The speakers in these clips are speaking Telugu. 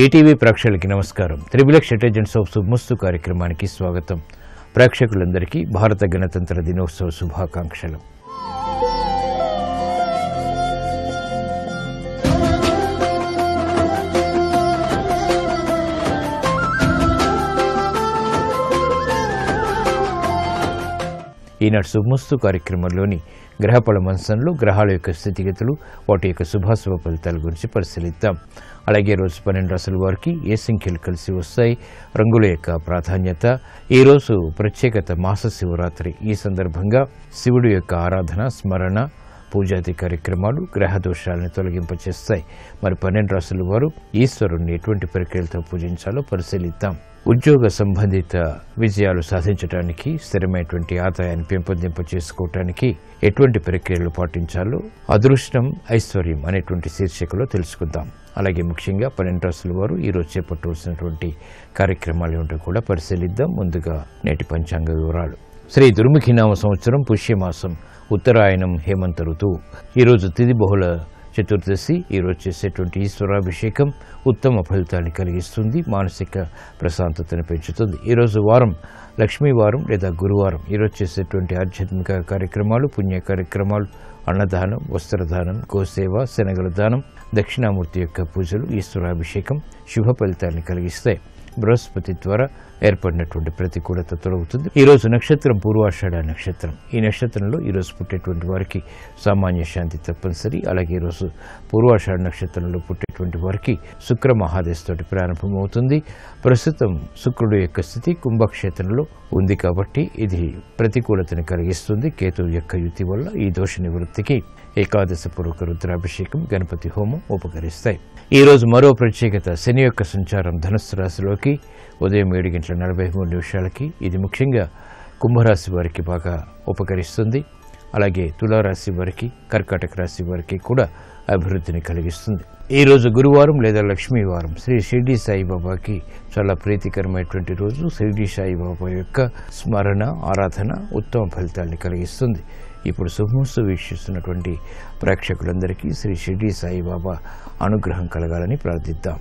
ఈటీవీ ప్రేక్షకులకి నమస్కారం. త్రిబుల్ ఎక్స్ ఏజెంట్స్ ఆఫ్ శుభమస్తు కార్యక్రమానికి స్వాగతం. ప్రేక్షకులందరికీ భారత గణతంత్ర దినోత్సవ శుభాకాంక్షలు. ఈనాటి శుభమస్తు కార్యక్రమంలోని గ్రహఫల మంచంలో గ్రహాల యొక్క స్థితిగతులు, వాటి యొక్క శుభాశుభ ఫలితాల గురించి పరిశీలిద్దాం. అలాగే రోజు 12 రాశుల వారికి ఏ సంఖ్యలు కలిసి వస్తాయి, రంగుల యొక్క ప్రాధాన్యత, ఈరోజు ప్రత్యేకత మాస శివరాత్రి. ఈ సందర్భంగా శివుడి యొక్క ఆరాధన, స్మరణ, పూజాది కార్యక్రమాలు గ్రహ దోషాలను తొలగింపచేస్తాయి. మరి 12 రాశుల వారు ఈశ్వరుణ్ణి ఎటువంటి ప్రక్రియలతో పూజించాలో పరిశీలిద్దాం. ఉద్యోగ సంబంధిత విజయాలు సాధించడానికి, స్థిరమైనటువంటి ఆదాయాన్ని పెంపొందింప చేసుకోవటానికి ఎటువంటి ప్రక్రియలు పాటించాలో అదృష్టం, ఐశ్వర్యం అనేటువంటి శీర్షికలో తెలుసుకుందాం. అలాగే ముఖ్యంగా 12 రాశుల వారు ఈరోజు చేపట్టవలసినటువంటి కార్యక్రమాలు ఏమిటో కూడా పరిశీలిద్దాం. ముందుగా నేటి పంచాంగ వివరాలు. శ్రీ దుర్ముఖినామ సంవత్సరం పుష్యమాసం, ఉత్తరాయణం, హేమంత ఋతువు. ఈరోజు తిథి బహుళ చతుర్దశి. ఈరోజు చేసేటువంటి ఈశ్వరాభిషేకం ఉత్తమ ఫలితాన్ని కలిగిస్తుంది, మానసిక ప్రశాంతతను పెంచుతుంది. ఈరోజు వారం లక్ష్మీవారం లేదా గురువారం. ఈరోజు చేసేటువంటి ఆధ్యాత్మిక కార్యక్రమాలు, పుణ్య కార్యక్రమాలు, అన్నదానం, వస్త్రదానం, గోసేవ, శనగల దానం, దక్షిణామూర్తి యొక్క పూజలు, ఈశ్వరాభిషేకం శుభ ఫలితాన్ని కలిగిస్తాయి. బృహస్పతి ద్వారా ఏర్పడినటువంటి ప్రతికూలత తొలగుతుంది. ఈరోజు నక్షత్రం పూర్వాషాఢ నక్షత్రం. ఈ నక్షత్రంలో ఈరోజు పుట్టేటువంటి వారికి సామాన్య శాంతి తప్పనిసరి. అలాగే ఈరోజు పూర్వాషాఢ నక్షత్రంలో పుట్టేటువంటి వారికి శుక్ర మహాదశతోటి ప్రారంభమవుతుంది. ప్రస్తుతం శుక్రుడు యొక్క స్థితి కుంభక్షేత్రంలో ఉంది కాబట్టి ఇది ప్రతికూలతను కలిగిస్తుంది. కేతువు యొక్క యుతి వల్ల ఈ దోష నివృత్తికి ఏకాదశ పూర్వక రుద్రాభిషేకం, గణపతి హోమం ఉపకరిస్తాయి. ఈరోజు మరో ప్రత్యేకత, శని యొక్క సంచారం ధనుస్సు రాశిలోకి ఉదయం 7:43 ఇది ముఖ్యంగా కుంభరాశి వారికి బాగా ఉపకరిస్తుంది. అలాగే తులారాశి వారికి, కర్కాటక రాశి వారికి కూడా అభివృద్ధిని కలిగిస్తుంది. ఈరోజు గురువారం లేదా లక్ష్మీవారం. శ్రీ షిర్డీ సాయిబాబాకి చాలా ప్రీతికరమైనటువంటి రోజు. షిర్డీ సాయిబాబా యొక్క స్మరణ, ఆరాధన ఉత్తమ ఫలితాన్ని కలిగిస్తుంది. ఇప్పుడు శుభమస్తు వీక్షిస్తున్నటువంటి ప్రేక్షకులందరికీ శ్రీ షిర్డీ సాయిబాబా అనుగ్రహం కలగాలని ప్రార్థిద్దాం.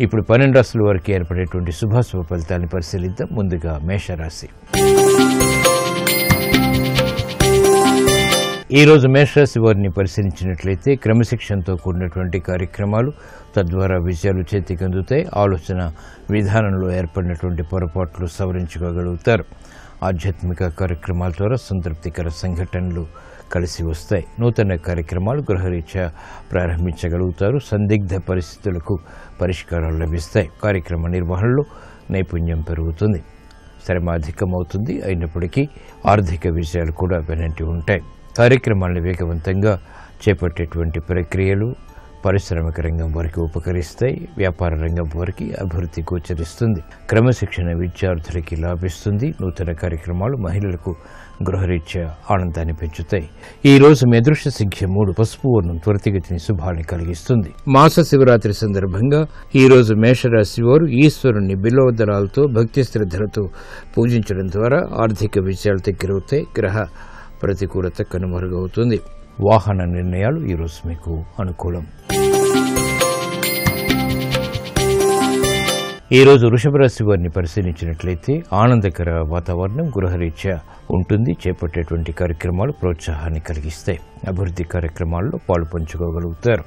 ఇప్పుడు 12 రాశుల వారికి ఏర్పడేటువంటి శుభాశుభ ఫలితాన్ని పరిశీలిద్దాం. ముందుగా మేషరాశి. ఈరోజు మేషరాశి వారిని పరిశీలించినట్లయితే క్రమశిక్షణతో కూడినటువంటి కార్యక్రమాలు, తద్వారా విజయాలు చేతికి అందుతాయి. ఆలోచన విధానంలో ఏర్పడినటువంటి పొరపాట్లు సవరించుకోగలుగుతారు. ఆధ్యాత్మిక కార్యక్రమాల ద్వారా సంతృప్తికర సంఘటనలు కలిసి వస్తాయి. నూతన కార్యక్రమాలు గృహరీత్యా ప్రారంభించగలుగుతారు. సందిగ్ధ పరిస్థితులకు పరిష్కారాలు లభిస్తాయి. కార్యక్రమ నిర్వహణలో నైపుణ్యం పెరుగుతుంది. శ్రమ అధికమవుతుంది. అయినప్పటికీ ఆర్థిక విజయాలు కూడా వెనంటి ఉంటాయి. కార్యక్రమాలను వేగవంతంగా చేపట్టేటువంటి ప్రక్రియలు పారిశ్రామిక రంగం వారికి ఉపకరిస్తాయి. వ్యాపార రంగం వారికి అభివృద్ధి గోచరిస్తుంది. క్రమశిక్షణ విద్యార్థులకి లాభిస్తుంది. నూతన కార్యక్రమాలు మహిళలకు గృహరీత్యా ఆనందాన్ని పెంచుతాయి. ఈ రోజు మీ అదృష్ట సంఖ్య 3, పసుపు వర్ణం త్వరితగతిని శుభాన్ని కలిగిస్తుంది. మాస శివరాత్రి సందర్భంగా ఈ రోజు మేషరాశి వారు ఈశ్వరుణ్ణి బిల్వదళాలతో భక్తి శ్రద్ధలతో పూజించడం ద్వారా ఆర్థిక విజయాలు దగ్గరవుతాయి. గ్రహ ప్రతికూలత కనుమరుగవుతుంది. వాహన నిర్ణయాలు ఈరోజు మీకు అనుకూలం. ఈరోజు వృషభ రాశి వారిని పరిశీలించినట్లయితే ఆనందకర వాతావరణం గృహరీత్యా ఉంటుంది. చేపట్టేటువంటి కార్యక్రమాలు ప్రోత్సాహాన్ని కలిగిస్తాయి. అభివృద్ధి కార్యక్రమాల్లో పాలు పంచుకోగలుగుతారు.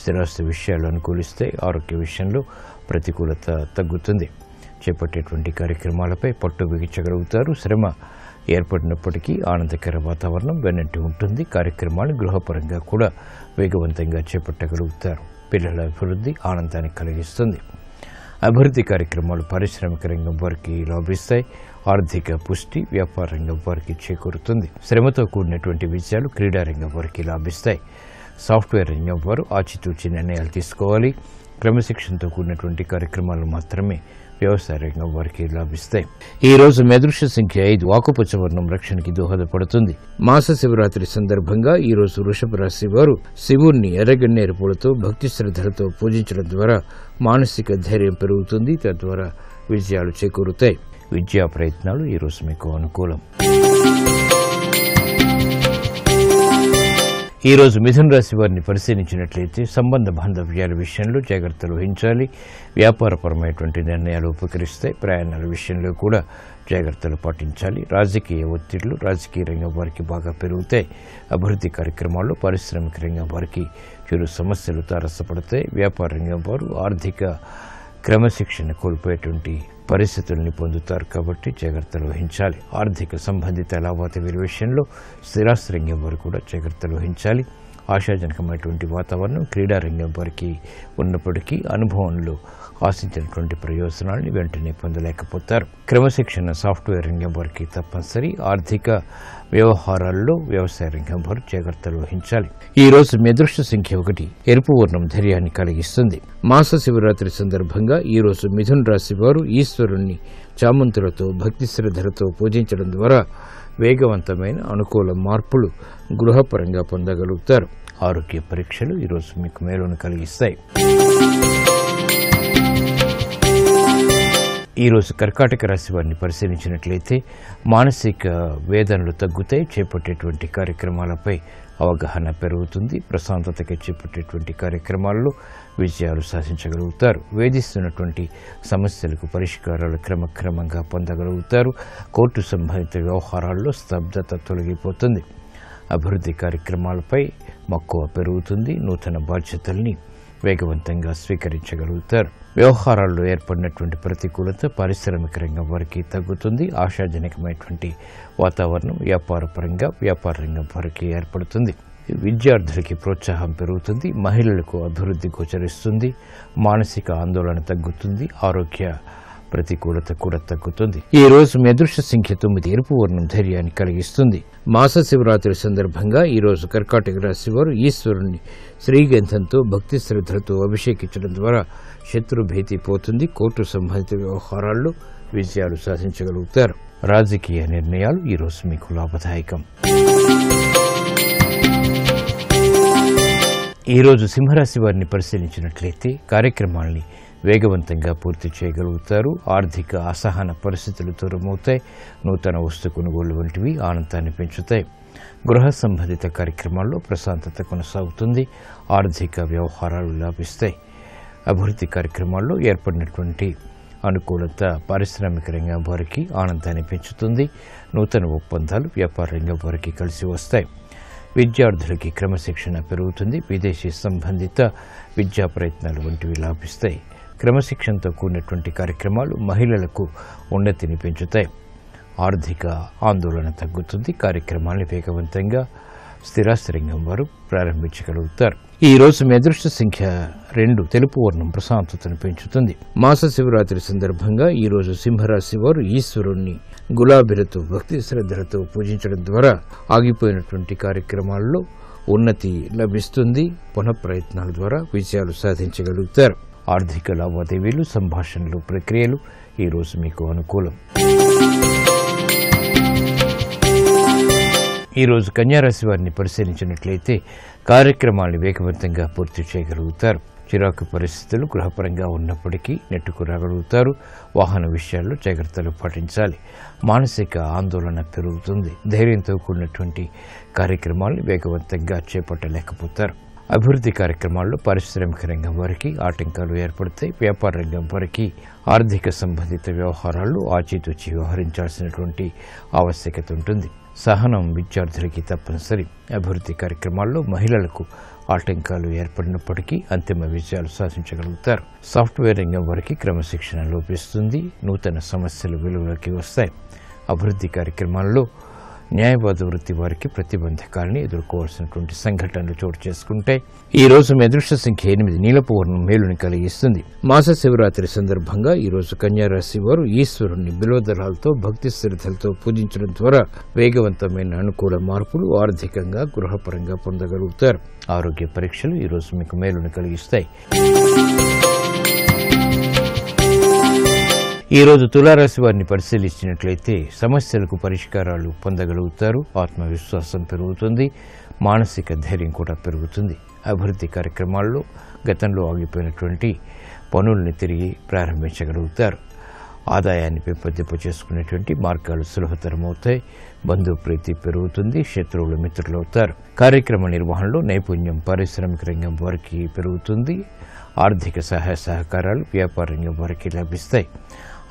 స్థిరాస్తి విషయాలు అనుకూలిస్తే ఆరోగ్య విషయంలో ప్రతికూలత తగ్గుతుంది. చేపట్టేటువంటి కార్యక్రమాలపై పట్టు బిగించగలుగుతారు. శ్రమ ఏర్పడినప్పటికీ ఆనందకర వాతావరణం వెన్నట్టు ఉంటుంది. కార్యక్రమాలు గృహపరంగా కూడా వేగవంతంగా చేపట్టగలుగుతారు. పిల్లల అభివృద్ధి ఆనందాన్ని కలిగిస్తుంది. అభివృద్ధి కార్యక్రమాలు పారిశ్రామిక రంగం వారికి లాభిస్తాయి. ఆర్థిక పుష్టి వ్యాపార రంగం వారికి చేకూరుతుంది. శ్రమతో కూడినటువంటి విజయాలు క్రీడారంగం వారికి లాభిస్తాయి. సాఫ్ట్వేర్ రంగం వారు ఆచితూచి నిర్ణయాలు తీసుకోవాలి. క్రమశిక్షణతో కూడినటువంటి కార్యక్రమాలు మాత్రమే వ్యవసాయ రంగం వారికి లాభిస్తాయి. ఈ రోజు మీ అదృష్ట సంఖ్య 5. ఆకుపచ్చ వర్ణం రక్షణకి దోహదపడుతుంది. మాస శివరాత్రి సందర్భంగా ఈ రోజు వృషభ రాశి వారు శివుణ్ణి ఎర్రగన్నేరు పూలతో భక్తి శ్రద్ధలతో పూజించడం ద్వారా మానసిక ధైర్యం పెరుగుతుంది. తద్వారా విజయాలు చేకూరుతాయి. విద్యా ప్రయత్నాలు ఈ రోజు మీకు అనుకూలం. ఈ రోజు మిథున రాశి వారిని పరిశీలించినట్లయితే సంబంధ బాంధవ్యాల విషయంలో జాగ్రత్తలు వహించాలి. వ్యాపారపరమైనటువంటి నిర్ణయాలు ఉపకరిస్తాయి. ప్రయాణాల విషయంలో కూడా జాగ్రత్తలు పాటించాలి. రాజకీయ ఒత్తిళ్లు రాజకీయ రంగం వారికి బాగా పెరుగుతాయి. అభివృద్ధి కార్యక్రమాల్లో పారిశ్రామిక రంగం వారికి చిరు సమస్యలు తారసపడతాయి. వ్యాపార రంగం వారు ఆర్థిక క్రమశిక్షణ కోల్పోయేటువంటి పరిస్థితుల్ని పొందుతారు. కాబట్టి జాగ్రత్తలు వహించాలి. ఆర్థిక సంబంధిత లావాదేవీల విషయంలో స్థిరాస్తి రంగం వారు కూడా జాగ్రత్తలు వహించాలి. ఆశాజనకమైనటువంటి వాతావరణం క్రీడా రంగం వారికి ఉన్నప్పటికీ అనుభవంలో ఆశించినటువంటి ప్రయోజనాన్ని వెంటనే పొందలేకపోతారు. క్రమశిక్షణ సాఫ్ట్వేర్ రంగం వారికి తప్పనిసరి. ఆర్థిక వ్యవహారాల్లో వ్యవసాయ రంగం వారు జాగ్రత్తలు వహించాలి. ఈ రోజు మీ అదృష్ట సంఖ్య 1. ఎరుపు వర్ణం ధైర్యాన్ని కలిగిస్తుంది. మాస శివరాత్రి సందర్భంగా ఈ రోజు మిథున రాశి వారు ఈశ్వరుణ్ణి చామంతులతో భక్తి శ్రద్ధలతో పూజించడం ద్వారా వేగవంతమైన అనుకూల మార్పులు గృహపరంగా పొందగలుగుతారు. ఆరోగ్య పరీక్షలు ఈరోజు మీకు మేలును కలిగిస్తాయి. ఈరోజు కర్కాటక రాశి వారిని పరిశీలించినట్లయితే మానసిక వేదనలు తగ్గుతాయి. చేపట్టేటువంటి కార్యక్రమాలపై అవగాహన పెరుగుతుంది. ప్రశాంతతగా చేపట్టేటువంటి కార్యక్రమాల్లో విజయాలు సాధించగలుగుతారు. వేధిస్తున్నటువంటి సమస్యలకు పరిష్కారాలు క్రమక్రమంగా పొందగలుగుతారు. కోర్టు సంబంధిత వ్యవహారాల్లో స్తబ్దత తొలగిపోతుంది. అభివృద్ధి కార్యక్రమాలపై మక్కువ పెరుగుతుంది. నూతన బాధ్యతల్ని వేగవంతంగా స్వీకరించగలుగుతారు. వ్యవహారాల్లో ఏర్పడినటువంటి ప్రతికూలత పారిశ్రామిక రంగం వారికి తగ్గుతుంది. ఆశాజనకమైనటువంటి వాతావరణం వ్యాపార రంగం వారికి ఏర్పడుతుంది. విద్యార్థులకి ప్రోత్సాహం పెరుగుతుంది. మహిళలకు అభివృద్ధి గోచరిస్తుంది. మానసిక ఆందోళన తగ్గుతుంది. ఆరోగ్య ప్రతికూలత కూడా తగ్గుతుంది. ఈ రోజు మీ అదృష్ట సంఖ్య 9. ఎరుపు వర్ణం ధైర్యాన్ని కలిగిస్తుంది. మాస శివరాత్రి సందర్భంగా ఈ రోజు కర్కాటక రాశి వారు ఈశ్వరుణ్ణి శ్రీగంధంతో భక్తి శ్రద్ధలతో అభిషేకించడం ద్వారా శత్రుభీతి పోతుంది. కోర్టు సంబంధిత వ్యవహారాల్లో విజయాలు సాధించగలుగుతారు. రాజకీయ నిర్ణయాలు ఈ రోజు మీకు లాభదాయకం. ఈ రోజు సింహరాశి వారిని పరిశీలించినట్లయితే కార్యక్రమాల్ని వేగవంతంగా పూర్తి చేయగలుగుతారు. ఆర్థిక అసహన పరిస్థితులు దూరమవుతాయి. నూతన వస్తు కొనుగోలు వంటివి ఆనందాన్ని పెంచుతాయి. గృహ సంబంధిత కార్యక్రమాల్లో ప్రశాంతత కొనసాగుతుంది. ఆర్థిక వ్యవహారాలు లాభిస్తాయి. అభివృద్ధి కార్యక్రమాల్లో ఏర్పడినటువంటి అనుకూలత పారిశ్రామిక రంగం వారికి ఆనందాన్ని పెంచుతుంది. నూతన ఒప్పందాలు వ్యాపార రంగం వారికి కలిసి వస్తాయి. విద్యార్థులకి క్రమశిక్షణ పెరుగుతుంది. విదేశీ సంబంధిత విద్యా ప్రయత్నాలు వంటివి లాభిస్తాయి. క్రమశిక్షణతో కూడినటువంటి కార్యక్రమాలు మహిళలకు ఉన్నతిని పెంచుతాయి. ఆర్థిక ఆందోళన తగ్గుతుంది. కార్యక్రమాన్ని వేగవంతంగా స్థిరాస్తి రంగం వారు ప్రారంభించగలుగుతారు. ఈ రోజు మీ అదృష్ట సంఖ్య 2. తెలుపు వర్ణం ప్రశాంతతను పెంచుతుంది. మాస శివరాత్రి సందర్భంగా ఈ రోజు సింహరాశి వారు ఈశ్వరుణ్ణి గులాబీలతో భక్తి శ్రద్ధలతో పూజించడం ద్వారా ఆగిపోయినటువంటి కార్యక్రమాల్లో ఉన్నతి లభిస్తుంది. పునఃప్రయత్నాల ద్వారా విజయాలు సాధించగలుగుతారు. ఆర్థిక లావాదేవీలు సంభాషణలు ప్రక్రియలు ఈ రోజు మీకు అనుకూలం. ఈ రోజు కన్యారాశి వారిని పరిశీలించినట్లయితే కార్యక్రమాలను వేగవంతంగా పూర్తి చేయగలుగుతారు. చిరాకు పరిస్థితులు గృహపరంగా ఉన్నప్పటికీ నెట్టుకు రాగలుగుతారు. వాహన విషయాల్లో జాగ్రత్తలు పాటించాలి. మానసిక ఆందోళన పెరుగుతుంది. ధైర్యంతో కూడినటువంటి కార్యక్రమాలను వేగవంతంగా చేపట్టలేకపోతారు. అభివృద్ధి కార్యక్రమాల్లో పారిశ్రామిక రంగం వారికి ఆటంకాలు ఏర్పడతాయి. వ్యాపార రంగం వారికి ఆర్థిక సంబంధిత వ్యవహారాల్లో ఆచితూచి వ్యవహరించాల్సినటువంటి ఆవశ్యకత ఉంటుంది. సహనం విద్యార్థులకి తప్పనిసరి. అభివృద్ధి కార్యక్రమాల్లో మహిళలకు ఆటంకాలు ఏర్పడినప్పటికీ అంతిమ విజయాలు సాధించగలుగుతారు. సాఫ్ట్వేర్ రంగం వారికి క్రమశిక్షణ లోపిస్తుంది. నూతన సమస్యలు వెలుగులోకి వస్తాయి. అభివృద్ధి కార్యక్రమాల్లో న్యాయవాద వృత్తి వారికి ప్రతిబంధకాలని ఎదుర్కోవాల్సినటువంటి సంఘటనలు చోటు చేసుకుంటే ఈ రోజు మీ అదృష్ట సంఖ్య 8 నీలపు వర్ణం మేలుని కలిగిస్తుంది. మాస శివరాత్రి సందర్భంగా ఈ రోజు కన్యా రాశి వారు ఈశ్వరుణ్ణి బిల్వదళాలతో భక్తి శ్రద్ధలతో పూజించడం ద్వారా వేగవంతమైన అనుకూల మార్పులు ఆర్థికంగా గృహపరంగా పొందగలుగుతారు. ఆరోగ్య పరీక్షలు ఈ రోజు మీకు మేలుని కలిగిస్తాయి. ఈ రోజు తులారాశి వారిని పరిశీలించినట్లయితే సమస్యలకు పరిష్కారాలు పొందగలుగుతారు. ఆత్మవిశ్వాసం పెరుగుతుంది. మానసిక ధైర్యం కూడా పెరుగుతుంది. అభివృద్ధి కార్యక్రమాల్లో గతంలో ఆగిపోయినటువంటి పనుల్ని తిరిగి ప్రారంభించగలుగుతారు. ఆదాయాన్ని పెంపొందింప చేసుకునేటువంటి మార్గాలు సులభతరమవుతాయి. బంధుప్రీతి పెరుగుతుంది. శత్రువులు మిత్రులవుతారు. కార్యక్రమ నిర్వహణలో నైపుణ్యం పారిశ్రామిక రంగం వారికి పెరుగుతుంది. ఆర్థిక సహాయ సహకారాలు వ్యాపార రంగం వారికి లభిస్తాయి.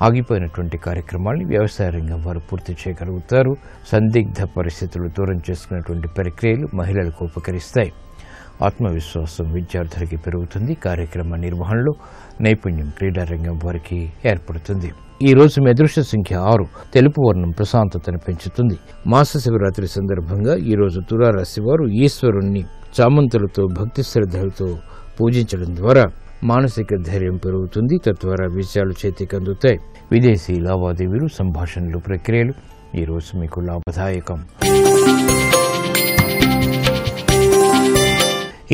ఆగిపోయినటువంటి కార్యక్రమాల్ని వ్యవసాయ రంగం వారు పూర్తి చేయగలుగుతారు. సందిగ్ధ పరిస్థితులు దూరం చేసుకునేటువంటి ప్రక్రియలు మహిళలకు ఉపకరిస్తాయి. ఆత్మవిశ్వాసం విద్యార్థులకి పెరుగుతుంది. కార్యక్రమ నిర్వహణలో నైపుణ్యం క్రీడారంగం వారికి ఏర్పడుతుంది. ఈ రోజు మీ అదృష్ట సంఖ్య 6 తెలుపు వర్ణం ప్రశాంతతను పెంచుతుంది. మాస శివరాత్రి సందర్భంగా ఈ రోజు తులారాశి వారు ఈశ్వరుణ్ణి చామంతులతో భక్తి శ్రద్ధలతో పూజించడం ద్వారా మానసిక ధైర్యం పెరుగుతుంది. తద్వారా విజయాలు చేతికి అందుతాయి. విదేశీ లావాదేవీలు సంభాషణలు ప్రక్రియలు ఈ రోజు మీకు లాభదాయకం.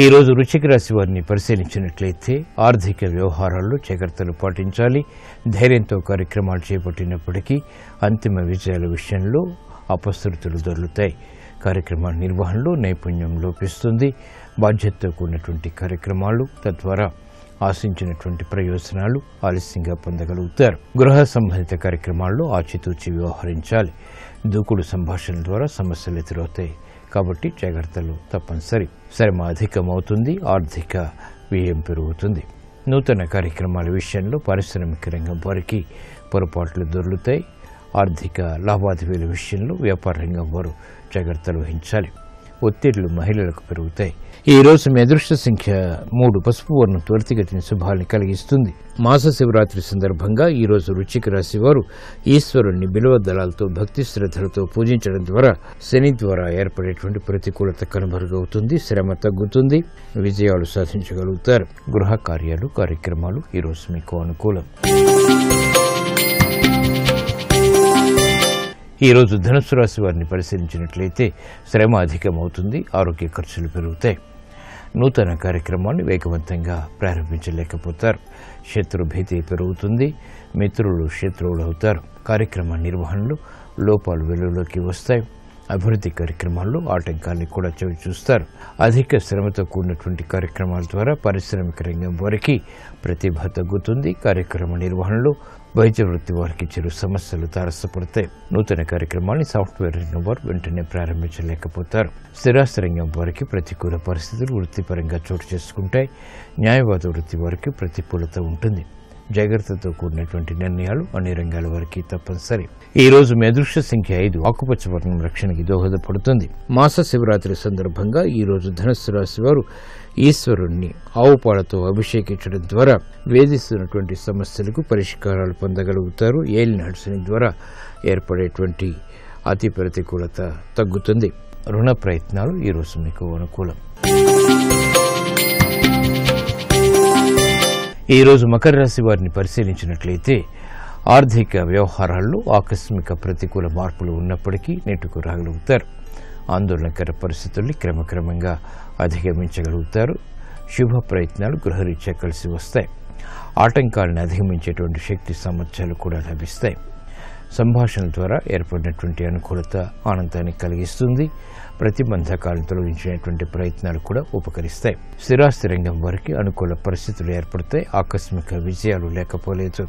ఈ రోజు వృశ్చిక రాశి వారిని పరిశీలించినట్లయితే ఆర్థిక వ్యవహారాల్లో జాగ్రత్తలు పాటించాలి. ధైర్యంతో కార్యక్రమాలు చేపట్టినప్పటికీ అంతిమ విజయాల విషయంలో అపశృతులు దొరుకుతాయి. కార్యక్రమాల నిర్వహణలో నైపుణ్యం లోపిస్తుంది. బాధ్యతతో కూడినటువంటి కార్యక్రమాలు తద్వారా ఆశించినటువంటి ప్రయోజనాలు ఆలస్యంగా పొందగలుగుతారు. గృహ సంబంధిత కార్యక్రమాల్లో ఆచితూచి వ్యవహరించాలి. దూకుడు సంభాషణ ద్వారా సమస్యలు ఎదురవుతాయి కాబట్టి జాగ్రత్తలు తప్పనిసరి. శ్రమ అధికమవుతుంది. ఆర్థిక వ్యయం పెరుగుతుంది. నూతన కార్యక్రమాల విషయంలో పారిశ్రామిక రంగం వారికి పొరపాట్లు దొరుకుతాయి. ఆర్థిక లావాదేవీల విషయంలో వ్యాపార రంగం వారు జాగ్రత్తలు వహించాలి. ఒత్తిళ్లు మహిళలకు పెరుగుతాయి. ఈ రోజు మీ అదృష్ట సంఖ్య 3 పసుపు వర్ణం త్వరితగతిని శుభాల్ని కలిగిస్తుంది. మాస శివరాత్రి సందర్భంగా ఈ రోజు వృశ్చిక రాశి వారు ఈశ్వరుణ్ణి బిల్వదళాలతో భక్తి శ్రద్ధలతో పూజించడం ద్వారా శని ద్వారా ఏర్పడేటువంటి ప్రతికూలత కనుమరుగవుతుంది. శ్రమ తగ్గుతుంది. విజయాలు సాధించగలుగుతారు. గృహ కార్యాలు కార్యక్రమాలు ఈ రోజు మీకు అనుకూలం. ఈ రోజు ధనుస్సు రాశి వారిని పరిశీలించినట్లయితే శ్రమ అధికమవుతుంది. ఆరోగ్య ఖర్చులు పెరుగుతాయి. నూతన కార్యక్రమాన్ని వేగవంతంగా ప్రారంభించలేకపోతారు. శత్రు భీతి పెరుగుతుంది. మిత్రులు శత్రువులు అవుతారు. కార్యక్రమ నిర్వహణలో లోపాలు వెలుగులోకి వస్తాయి. అభివృద్ధి కార్యక్రమాల్లో ఆటంకాల్ని కూడా చవి చూస్తారు. అధిక శ్రమతో కూడినటువంటి కార్యక్రమాల ద్వారా పారిశ్రామిక రంగం వారికి ప్రతిభ తగ్గుతుంది. కార్యక్రమ నిర్వహణలో వైద్య వృత్తి వారికి చిరు సమస్యలు తారసపడతాయి. నూతన కార్యక్రమాన్ని సాఫ్ట్వేర్ రంగం వారు వెంటనే ప్రారంభించలేకపోతారు. స్థిరాస్తి రంగం వారికి ప్రతికూల పరిస్థితులు వృత్తిపరంగా చోటు చేసుకుంటాయి. న్యాయవాద వృత్తి వారికి ప్రతికూలత ఉంటుంది. జాగ్రత్తతో కూడినటువంటి నిర్ణయాలు అన్ని రంగాల వారికి తప్పనిసరి. ఈ రోజు మీ అదృష్ట సంఖ్య 5 ఆకుపచ్చ వర్ణం రక్షణకి దోహదపడుతుంది. మాస శివరాత్రి సందర్భంగా ఈ రోజు ధనుస్సు రాశి వారు ఈశ్వరుణ్ణి ఆవు పాలతో అభిషేకించడం ద్వారా వేధిస్తున్నటువంటి సమస్యలకు పరిష్కారాలు పొందగలుగుతారు. ఏలినాడు శని ద్వారా ఏర్పడేటువంటి అతి ప్రతికూలత తగ్గుతుంది. రుణ ప్రయత్నాలు ఈ రోజు మీకు అనుకూలం. ఈ రోజు మకర రాశి వారిని పరిశీలించినట్లయితే ఆర్థిక వ్యవహారాల్లో ఆకస్మిక ప్రతికూల మార్పులు ఉన్నప్పటికీ నెట్టుకు రాగలుగుతారు. ఆందోళనకర పరిస్థితుల్ని క్రమక్రమంగా అధిగమించగలుగుతారు. శుభ ప్రయత్నాలు గృహరీత్యా కలిసి వస్తాయి. ఆటంకాలను అధిగమించేటువంటి శక్తి సామర్థ్యాలు కూడా లభిస్తాయి. సంభాషణల ద్వారా ఏర్పడినటువంటి అనుకూలత ఆనందాన్ని కలిగిస్తుంది. ప్రతిబంధకాలను తొలగించేటువంటి ప్రయత్నాలు కూడా ఉపకరిస్తాయి. స్థిరాస్తి రంగం వారికి అనుకూల పరిస్థితులు ఏర్పడతాయి. ఆకస్మిక విజయాలు లేకపోలేదు.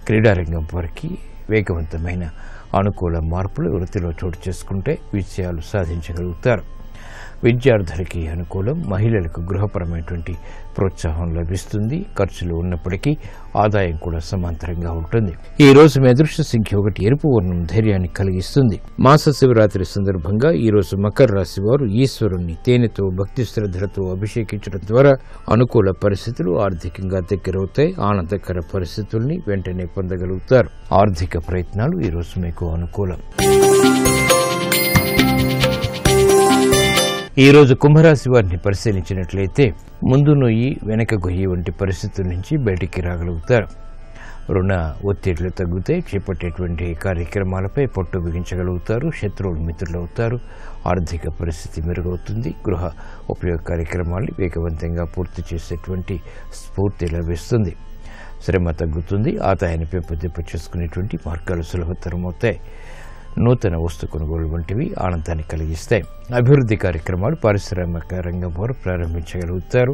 క్రీడారంగం వారికి వేగవంతమైన అనుకూల మార్పులు వృత్తిలో చోటు చేసుకుంటే విజయాలు సాధించగలుగుతారు. విద్యార్థులకి అనుకూలం, మహిళలకు గృహపరమైనటువంటి ప్రోత్సాహం లభిస్తుంది. ఖర్చులు ఉన్నప్పటికీ ఆదాయం కూడా సమాంతరంగా ఉంటుంది. ఈ రోజు మీ అదృష్ట సంఖ్య 1, ఎరుపు వర్ణం ధైర్యాన్ని కలిగిస్తుంది. మాస శివరాత్రి సందర్భంగా ఈ రోజు మకర రాశి వారు ఈశ్వరుణ్ణి తేనెతో భక్తి శ్రద్ధలతో అభిషేకించడం ద్వారా అనుకూల పరిస్థితులు ఆర్థికంగా దగ్గరవుతాయి. ఆనందకర పరిస్థితుల్ని వెంటనే పొందగలుగుతారు. ఆర్థిక ప్రయత్నాలు ఈ రోజు మీకు అనుకూలం. ఈ రోజు కుంభరాశి వారిని పరిశీలించినట్లయితే ముందు నొయ్యి వెనక గొయ్యి వంటి పరిస్థితుల నుంచి బయటికి రాగలుగుతారు. రుణ ఒత్తిళ్లు తగ్గుతాయి. చేపట్టేటువంటి కార్యక్రమాలపై పట్టు బిగించగలుగుతారు. శత్రువులు మిత్రులవుతారు. ఆర్థిక పరిస్థితి మెరుగవుతుంది. గృహ ఉపయోగ కార్యక్రమాలు వేగవంతంగా పూర్తి చేసేటువంటి స్ఫూర్తి లభిస్తుంది. శ్రమ తగ్గుతుంది. ఆదాయాన్ని పెంపొందింప చేసుకునేటువంటి మార్గాలు సులభతరమవుతాయి. నూతన వస్తు కొనుగోలు వంటివి ఆనందాన్ని కలిగిస్తాయి. అభివృద్ధి కార్యక్రమాలు పారిశ్రామిక రంగం వారు ప్రారంభించగలుగుతారు.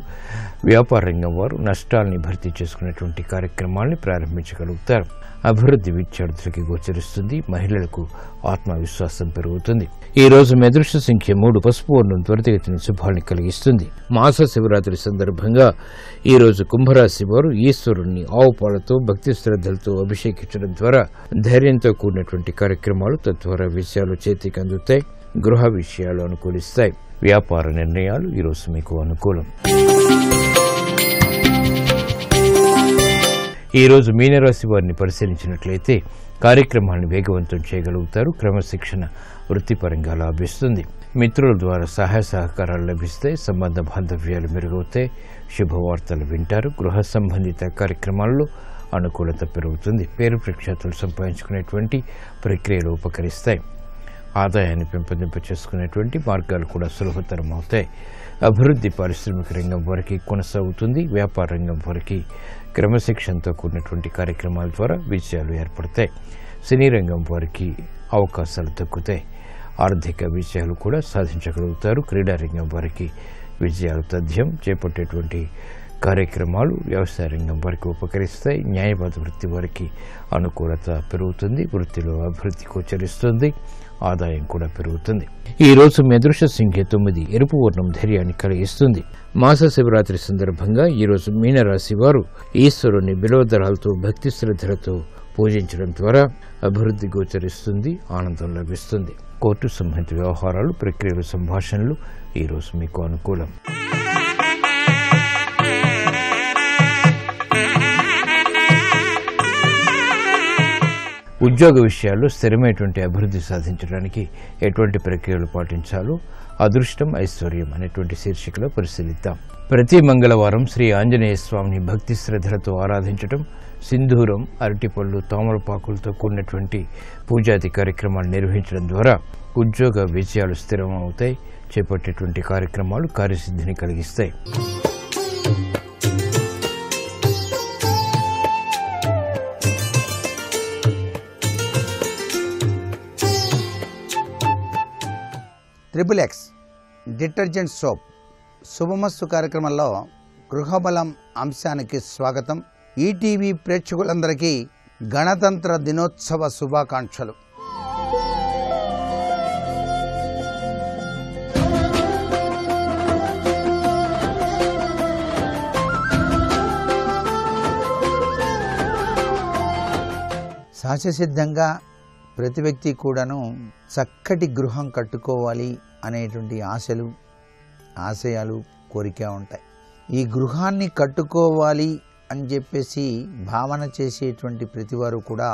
వ్యాపార రంగం వారు నష్టాలని భర్తీ చేసుకునేటువంటి కార్యక్రమాలను ప్రారంభించగలుగుతారు. అభివృద్ధి విద్యార్థులకి గోచరిస్తుంది. మహిళలకు ఆత్మవిశ్వాసం పెరుగుతుంది. ఈ రోజు మీ అదృష్ట సంఖ్య 3, పసుపు వర్ణం త్వరితగతిన శుభాన్ని కలిగిస్తుంది. మాస శివరాత్రి సందర్భంగా ఈ రోజు కుంభరాశి వారు ఈశ్వరుణ్ణి ఆవు పాలతో భక్తి శ్రద్ధలతో అభిషేకించడం ద్వారా ధైర్యంతో కూడినటువంటి కార్యక్రమాలు తద్వారా విషయాలు చేతికి అందుతాయి. గృహ విషయాలు అనుకూలిస్తాయి. వ్యాపార నిర్ణయాలు ఈ రోజు మీకు అనుకూలం. ఈ రోజు మీనరాశి వారిని పరిశీలించినట్లయితే కార్యక్రమాలను వేగవంతం చేయగలుగుతారు. క్రమశిక్షణ వృత్తిపరంగా లాభిస్తుంది. మిత్రుల ద్వారా సహాయ సహకారాలు లభిస్తాయి. సంబంధ బాంధవ్యాలు మెరుగవుతాయి. శుభవార్తలు వింటారు. గృహ సంబంధిత కార్యక్రమాల్లో అనుకూలత పెరుగుతుంది. పేరు ప్రఖ్యాతులు సంపాదించుకునేటువంటి ప్రక్రియలు ఉపకరిస్తాయి. ఆదాయాన్ని పెంపొందింప చేసుకునేటువంటి మార్గాలు కూడా సులభతరం అవుతాయి. అభివృద్ధి పారిశ్రామిక రంగం వారికి కొనసాగుతుంది. వ్యాపార రంగం వారికి క్రమశిక్షణతో కూడినటువంటి కార్యక్రమాల ద్వారా విజయాలు ఏర్పడతాయి. సినీ రంగం వారికి అవకాశాలు తగ్గుతాయి. ఆర్థిక విజయాలు కూడా సాధించగలుగుతారు. క్రీడా రంగం వారికి విజయాలు తథ్యం. చేపట్టేటువంటి కార్యక్రమాలు వ్యవసాయ రంగం వారికి ఉపకరిస్తాయి. న్యాయవాద వృత్తి వారికి అనుకూలత పెరుగుతుంది. వృత్తిలో అభివృద్ధి గోచరిస్తుంది. ఆదాయం కూడా పెరుగుతుంది. ఈ రోజు మీ అదృష్ట సంఖ్య 9, ఎరుపు వర్ణం ధైర్యాన్ని కలిగిస్తుంది. మాస శివరాత్రి సందర్భంగా ఈ రోజు మీనరాశి వారు ఈశ్వరుని బిల్వదళాలతో భక్తి శ్రద్ధలతో పూజించడం ద్వారా అభివృద్ధి గోచరిస్తుంది. ఆనందం లభిస్తుంది. కోర్టు సంబంధిత వ్యవహారాలు, ప్రక్రియలు, సంభాషణలు ఈ రోజు మీకు అనుకూలం. ఉద్యోగ విషయాల్లో స్థిరమైనటువంటి అభివృద్ధి సాధించడానికి ఎటువంటి ప్రక్రియలు పాటించాలో అదృష్టం ఐశ్వర్యం అనేటువంటి శీర్షికలో పరిశీలిద్దాం. ప్రతి మంగళవారం శ్రీ ఆంజనేయ స్వామిని భక్తి శ్రద్ధలతో ఆరాధించడం, సింధూరం, అరటిపళ్ళు, తామరపాకులతో కూడినటువంటి పూజాది కార్యక్రమాలు నిర్వహించడం ద్వారా ఉద్యోగ విజయాలు స్థిరమవుతాయి. చేపట్టేటువంటి కార్యక్రమాలు కార్యసిద్ధిని కలిగిస్తాయి. XXX డిటర్జెంట్ సోప్ శుభమస్తు కార్యక్రమంలో గృహబలం అంశానికి స్వాగతం. ఈటీవీ ప్రేక్షకులందరికీ గణతంత్ర దినోత్సవ శుభాకాంక్షలు. సహజసిద్ధంగా ప్రతి వ్యక్తి కూడాను చక్కటి గృహం కట్టుకోవాలి అనేటువంటి ఆశయాలు కోరిక ఉంటాయి. ఈ గృహాన్ని కట్టుకోవాలి అని చెప్పేసి భావన చేసేటువంటి ప్రతివారు కూడా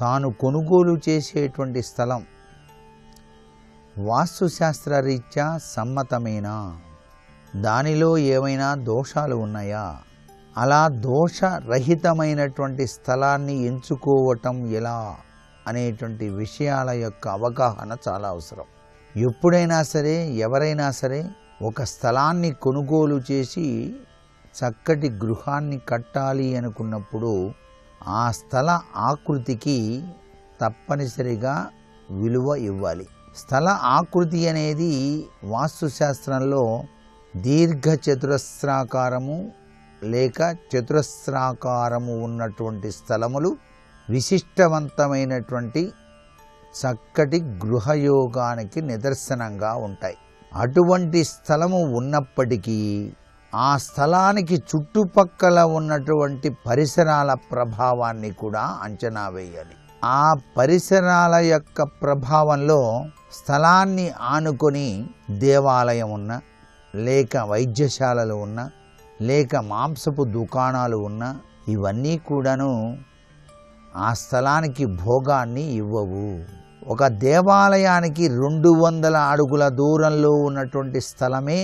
తాను కొనుగోలు చేసేటువంటి స్థలం వాస్తుశాస్త్ర రీత్యా సమ్మతమేనా, దానిలో ఏమైనా దోషాలు ఉన్నాయా, అలా దోషరహితమైనటువంటి స్థలాన్ని ఎంచుకోవటం ఎలా అనేటువంటి విషయాల యొక్క అవగాహన చాలా అవసరం. ఎప్పుడైనా సరే ఎవరైనా సరే ఒక స్థలాన్ని కొనుగోలు చేసి చక్కటి గృహాన్ని కట్టాలి అనుకున్నప్పుడు ఆ స్థల ఆకృతికి తప్పనిసరిగా విలువ ఇవ్వాలి. స్థల ఆకృతి అనేది వాస్తుశాస్త్రంలో దీర్ఘ చతురస్రాకారము లేక చతురస్రాకారము ఉన్నటువంటి స్థలములు విశిష్టవంతమైనటువంటి చక్కటి గృహయోగానికి నిదర్శనంగా ఉంటాయి. అటువంటి స్థలము ఉన్నప్పటికీ ఆ స్థలానికి చుట్టుపక్కల ఉన్నటువంటి పరిసరాల ప్రభావాన్ని కూడా అంచనా వేయాలి. ఆ పరిసరాల యొక్క ప్రభావంలో స్థలాన్ని ఆనుకొని దేవాలయం ఉన్నా, లేక వైద్యశాలలు ఉన్నా, లేక మాంసపు దుకాణాలు ఉన్నా, ఇవన్నీ కూడాను ఆ స్థలానికి భోగాన్ని ఇవ్వవు. ఒక దేవాలయానికి 200 అడుగుల దూరంలో ఉన్నటువంటి స్థలమే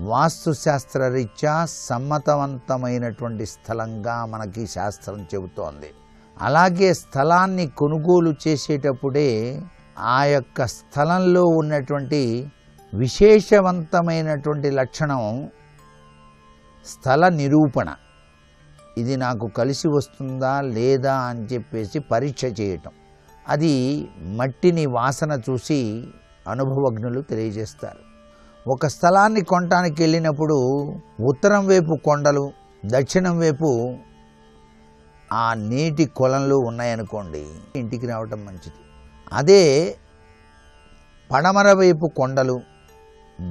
వాస్తుశాస్త్రరీత్యా సమ్మతవంతమైనటువంటి స్థలంగా మనకి శాస్త్రం చెబుతోంది. అలాగే స్థలాన్ని కొనుగోలు చేసేటప్పుడే ఆ యొక్క స్థలంలో ఉన్నటువంటి విశేషవంతమైనటువంటి లక్షణం స్థల నిరూపణ. ఇది నాకు కలిసి వస్తుందా లేదా అని చెప్పేసి పరీక్ష చేయటం. అది మట్టిని వాసన చూసి అనుభవజ్ఞులు తెలియజేస్తారు. ఒక స్థలాన్ని కొనటానికి వెళ్ళినప్పుడు ఉత్తరం వైపు కొండలు, దక్షిణం వైపు ఆ నీటి కొలంలు ఉన్నాయనుకోండి, ఇంటికి రావటం మంచిది. అదే పడమర వైపు కొండలు,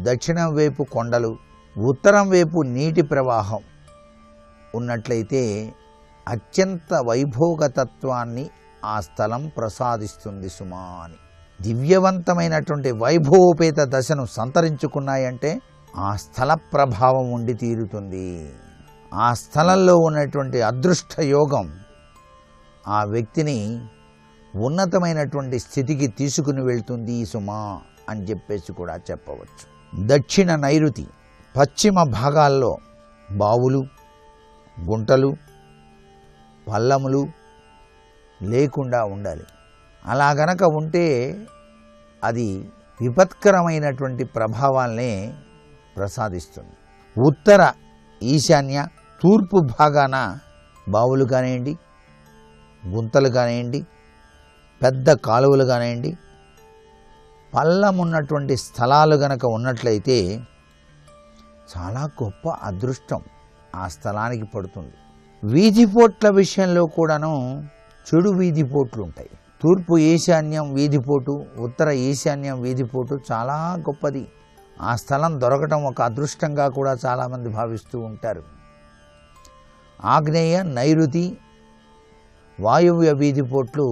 దక్షిణం వైపు కొండలు, ఉత్తరం వైపు నీటి ప్రవాహం ఉన్నట్లయితే అత్యంత వైభోగతత్వాన్ని ఆ స్థలం ప్రసాదిస్తుంది సుమా అని. దివ్యవంతమైనటువంటి వైభవోపేత దశను సంతరించుకున్నాయంటే ఆ స్థల ప్రభావం ఉండి తీరుతుంది. ఆ స్థలంలో ఉన్నటువంటి అదృష్ట యోగం ఆ వ్యక్తిని ఉన్నతమైనటువంటి స్థితికి తీసుకుని వెళ్తుంది సుమా అని చెప్పేసి కూడా చెప్పవచ్చు. దక్షిణ నైరుతి పశ్చిమ భాగాల్లో బావులు, గుంటలు, పల్లములు లేకుండా ఉండాలి. అలా గనక ఉంటే అది విపత్కరమైనటువంటి ప్రభావాల్నే ప్రసాదిస్తుంది. ఉత్తర ఈశాన్య తూర్పు భాగాన బావులు కానివ్వండి, గుంతలు కానివ్వండి, పెద్ద కాలువలు కానివ్వండి, పల్లం ఉన్నటువంటి స్థలాలు గనక ఉన్నట్లయితే చాలా గొప్ప అదృష్టం ఆ స్థలానికి పడుతుంది. వీధిపోట్ల విషయంలో కూడాను చెడు వీధిపోట్లు ఉంటాయి. తూర్పు ఈశాన్యం వీధిపోటు, ఉత్తర ఈశాన్యం వీధిపోటు చాలా గొప్పది. ఆ స్థలం దొరకటం ఒక అదృష్టంగా కూడా చాలామంది భావిస్తూ ఉంటారు. ఆగ్నేయ నైరుతి వాయువ్య వీధిపోట్లు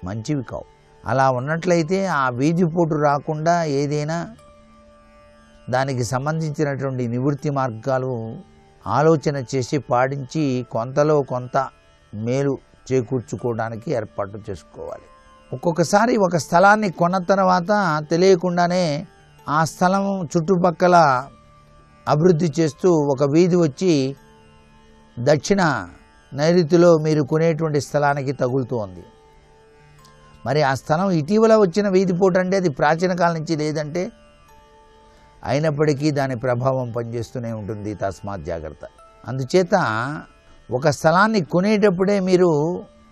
మంచివి కావు. అలా ఉన్నట్లయితే ఆ వీధిపోటు రాకుండా ఏదైనా దానికి సంబంధించినటువంటి నివృత్తి మార్గాలు ఆలోచన చేసి పాటించి కొంతలో కొంత మేలు చేకూర్చుకోవడానికి ఏర్పాటు చేసుకోవాలి. ఒక్కొక్కసారి ఒక స్థలాన్ని కొన్న తర్వాత తెలియకుండానే ఆ స్థలం చుట్టుపక్కల అభివృద్ధి చేస్తూ ఒక వీధి వచ్చి దక్షిణ నైరుతిలో మీరు కొనేటువంటి స్థలానికి తగులుతోంది. మరి ఆ స్థలం ఇటీవల వచ్చిన వీధిపోటు అంటే అది ప్రాచీన కాలం నుంచి లేదంటే అయినప్పటికీ దాని ప్రభావం పనిచేస్తూనే ఉంటుంది. తస్మాత్ జాగ్రత్త. అందుచేత ఒక స్థలాన్ని కొనేటప్పుడే మీరు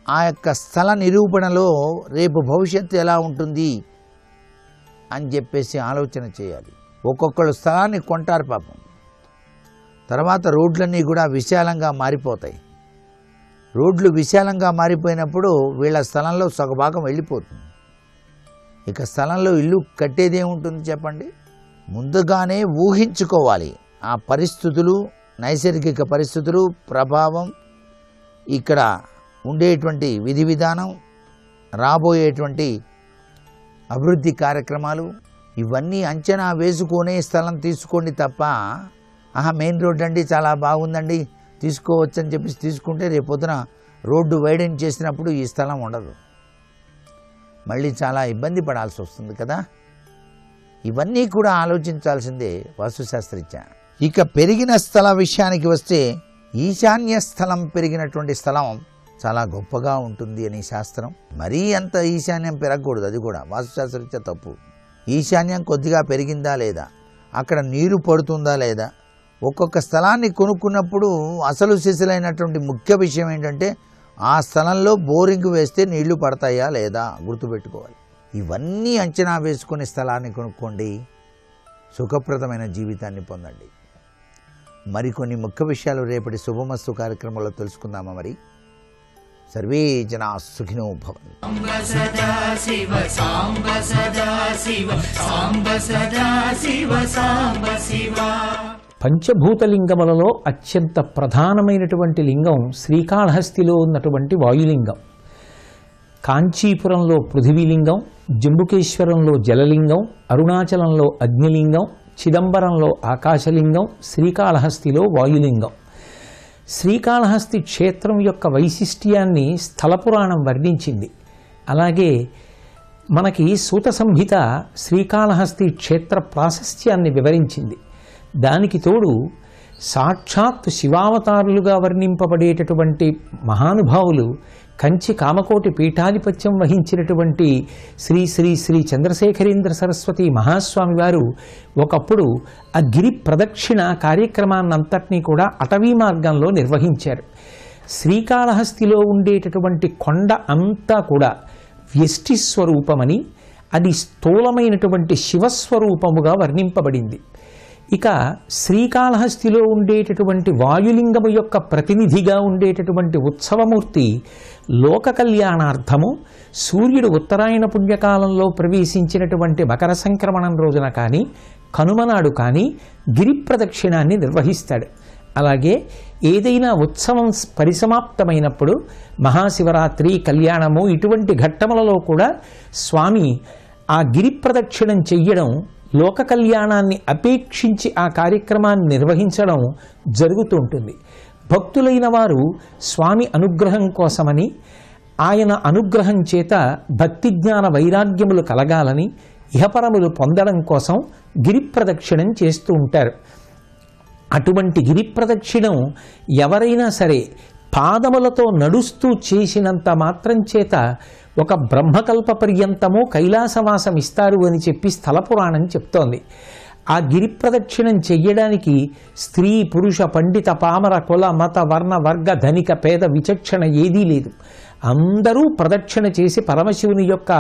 ఆ యొక్క స్థల నిరూపణలో రేపు భవిష్యత్తు ఎలా ఉంటుంది అని చెప్పేసి ఆలోచన చేయాలి. ఒక్కొక్కరు స్థలాన్ని కొంటారు పాపం, తర్వాత రోడ్లన్నీ కూడా విశాలంగా మారిపోతాయి. రోడ్లు విశాలంగా మారిపోయినప్పుడు వీళ్ళ స్థలంలో సగభాగం వెళ్ళిపోతుంది. ఇక స్థలంలో ఇల్లు కట్టేదేముంటుంది చెప్పండి? ముందుగానే ఊహించుకోవాలి ఆ పరిస్థితులు, నైసర్గిక పరిస్థితులు, ప్రభావం, ఇక్కడ ఉండేటువంటి విధి విధానం, రాబోయేటువంటి అభివృద్ధి కార్యక్రమాలు, ఇవన్నీ అంచనా వేసుకొనే స్థలం తీసుకోండి తప్ప మెయిన్ రోడ్ అండి చాలా బాగుందండి తీసుకోవచ్చని చెప్పేసి తీసుకుంటే రేపొద్దున రోడ్డు వైడెన్ చేసినప్పుడు ఈ స్థలం ఉండదు, మళ్ళీ చాలా ఇబ్బంది పడాల్సి వస్తుంది కదా. ఇవన్నీ కూడా ఆలోచించాల్సిందే వాస్తుశాస్త్రరీత్యా. ఇక పెరిగిన స్థల విషయానికి వస్తే ఈశాన్య స్థలం పెరిగినటువంటి స్థలం చాలా గొప్పగా ఉంటుంది అని శాస్త్రం. మరీ అంత ఈశాన్యం పెరగకూడదు, అది కూడా వాస్తుశాస్త్రరీత్యా తప్పు. ఈశాన్యం కొద్దిగా పెరిగిందా లేదా, అక్కడ నీరు పడుతుందా లేదా, ఒక్కొక్క స్థలాన్ని కొనుక్కున్నప్పుడు అసలు సిసలైనటువంటి ముఖ్య విషయం ఏంటంటే ఆ స్థలంలో బోరింగ్ వేస్తే నీళ్లు పడతాయా లేదా గుర్తుపెట్టుకోవాలి. ఇవన్నీ అంచనా వేసుకుని స్థలాన్ని కొనుక్కోండి, సుఖప్రదమైన జీవితాన్ని పొందండి. మరికొన్ని ముఖ్య విషయాలు రేపటి శుభమస్తు కార్యక్రమంలో తెలుసుకుందామా మరి. సర్వే జనా సుఖినో భవంతు. పంచభూతలింగములలో అత్యంత ప్రధానమైనటువంటి లింగం శ్రీకాళహస్తిలో ఉన్నటువంటి వాయులింగం. కాంచీపురంలో పృథివీలింగం, జంబుకేశ్వరంలో జలలింగం, అరుణాచలంలో అగ్నిలింగం, చిదంబరంలో ఆకాశలింగం, శ్రీకాళహస్తిలో వాయులింగం. శ్రీకాళహస్తి క్షేత్రం యొక్క వైశిష్ట్యాన్ని స్థలపురాణం వర్ణించింది. అలాగే మనకి సూత సంహిత శ్రీకాళహస్తి క్షేత్ర ప్రాశస్త్యాన్ని వివరించింది. దానికి తోడు సాక్షాత్ శివావతారులుగా వర్ణింపబడేటటువంటి మహానుభావులు కంచి కామకోటి పీఠాధిపత్యం వహించినటువంటి శ్రీ శ్రీ శ్రీ చంద్రశేఖరేంద్ర సరస్వతి మహాస్వామి వారు ఒకప్పుడు ఆ గిరి ప్రదక్షిణ కార్యక్రమాన్నంతటినీ కూడా అటవీ మార్గంలో నిర్వహించారు. శ్రీకాళహస్తిలో ఉండేటటువంటి కొండ అంతా కూడా వ్యష్టి స్వరూపమని, అది స్థూలమైనటువంటి శివస్వరూపముగా వర్ణింపబడింది. ఇక శ్రీకాళహస్తిలో ఉండేటటువంటి వాయులింగము యొక్క ప్రతినిధిగా ఉండేటటువంటి ఉత్సవమూర్తి లోక కళ్యాణార్థము సూర్యుడు ఉత్తరాయణ పుణ్యకాలంలో ప్రవేశించినటువంటి మకర సంక్రమణం రోజున కానీ, కనుమనాడు కానీ గిరి ప్రదక్షిణాన్ని నిర్వహిస్తాడు. అలాగే ఏదైనా ఉత్సవం పరిసమాప్తమైనప్పుడు మహాశివరాత్రి, కళ్యాణము ఇటువంటి ఘట్టములలో కూడా స్వామి ఆ గిరి ప్రదక్షిణం చెయ్యడం, లోక కళ్యాణాన్ని అపేక్షించి ఆ కార్యక్రమాన్ని నిర్వహించడం జరుగుతూ ఉంటుంది. భక్తులైన వారు స్వామి అనుగ్రహం కోసమని, ఆయన అనుగ్రహం చేత భక్తి జ్ఞాన వైరాగ్యములు కలగాలని, ఇహపరములు పొందడం కోసం గిరి ప్రదక్షిణం చేస్తూ ఉంటారు. అటువంటి గిరి ప్రదక్షిణం ఎవరైనా సరే పాదములతో నడుస్తూ చేసినంత మాత్రం చేత ఒక బ్రహ్మకల్ప పర్యంతము కైలాసవాసం ఇస్తారు అని చెప్పి స్థలపురాణం చెప్తోంది. ఆ గిరి ప్రదక్షిణం చెయ్యడానికి స్త్రీ, పురుష, పండిత, పామర, కుల, మత, వర్ణ, వర్గ, ధనిక, పేద విచక్షణ ఏదీ లేదు. అందరూ ప్రదక్షిణ చేసి పరమశివుని యొక్క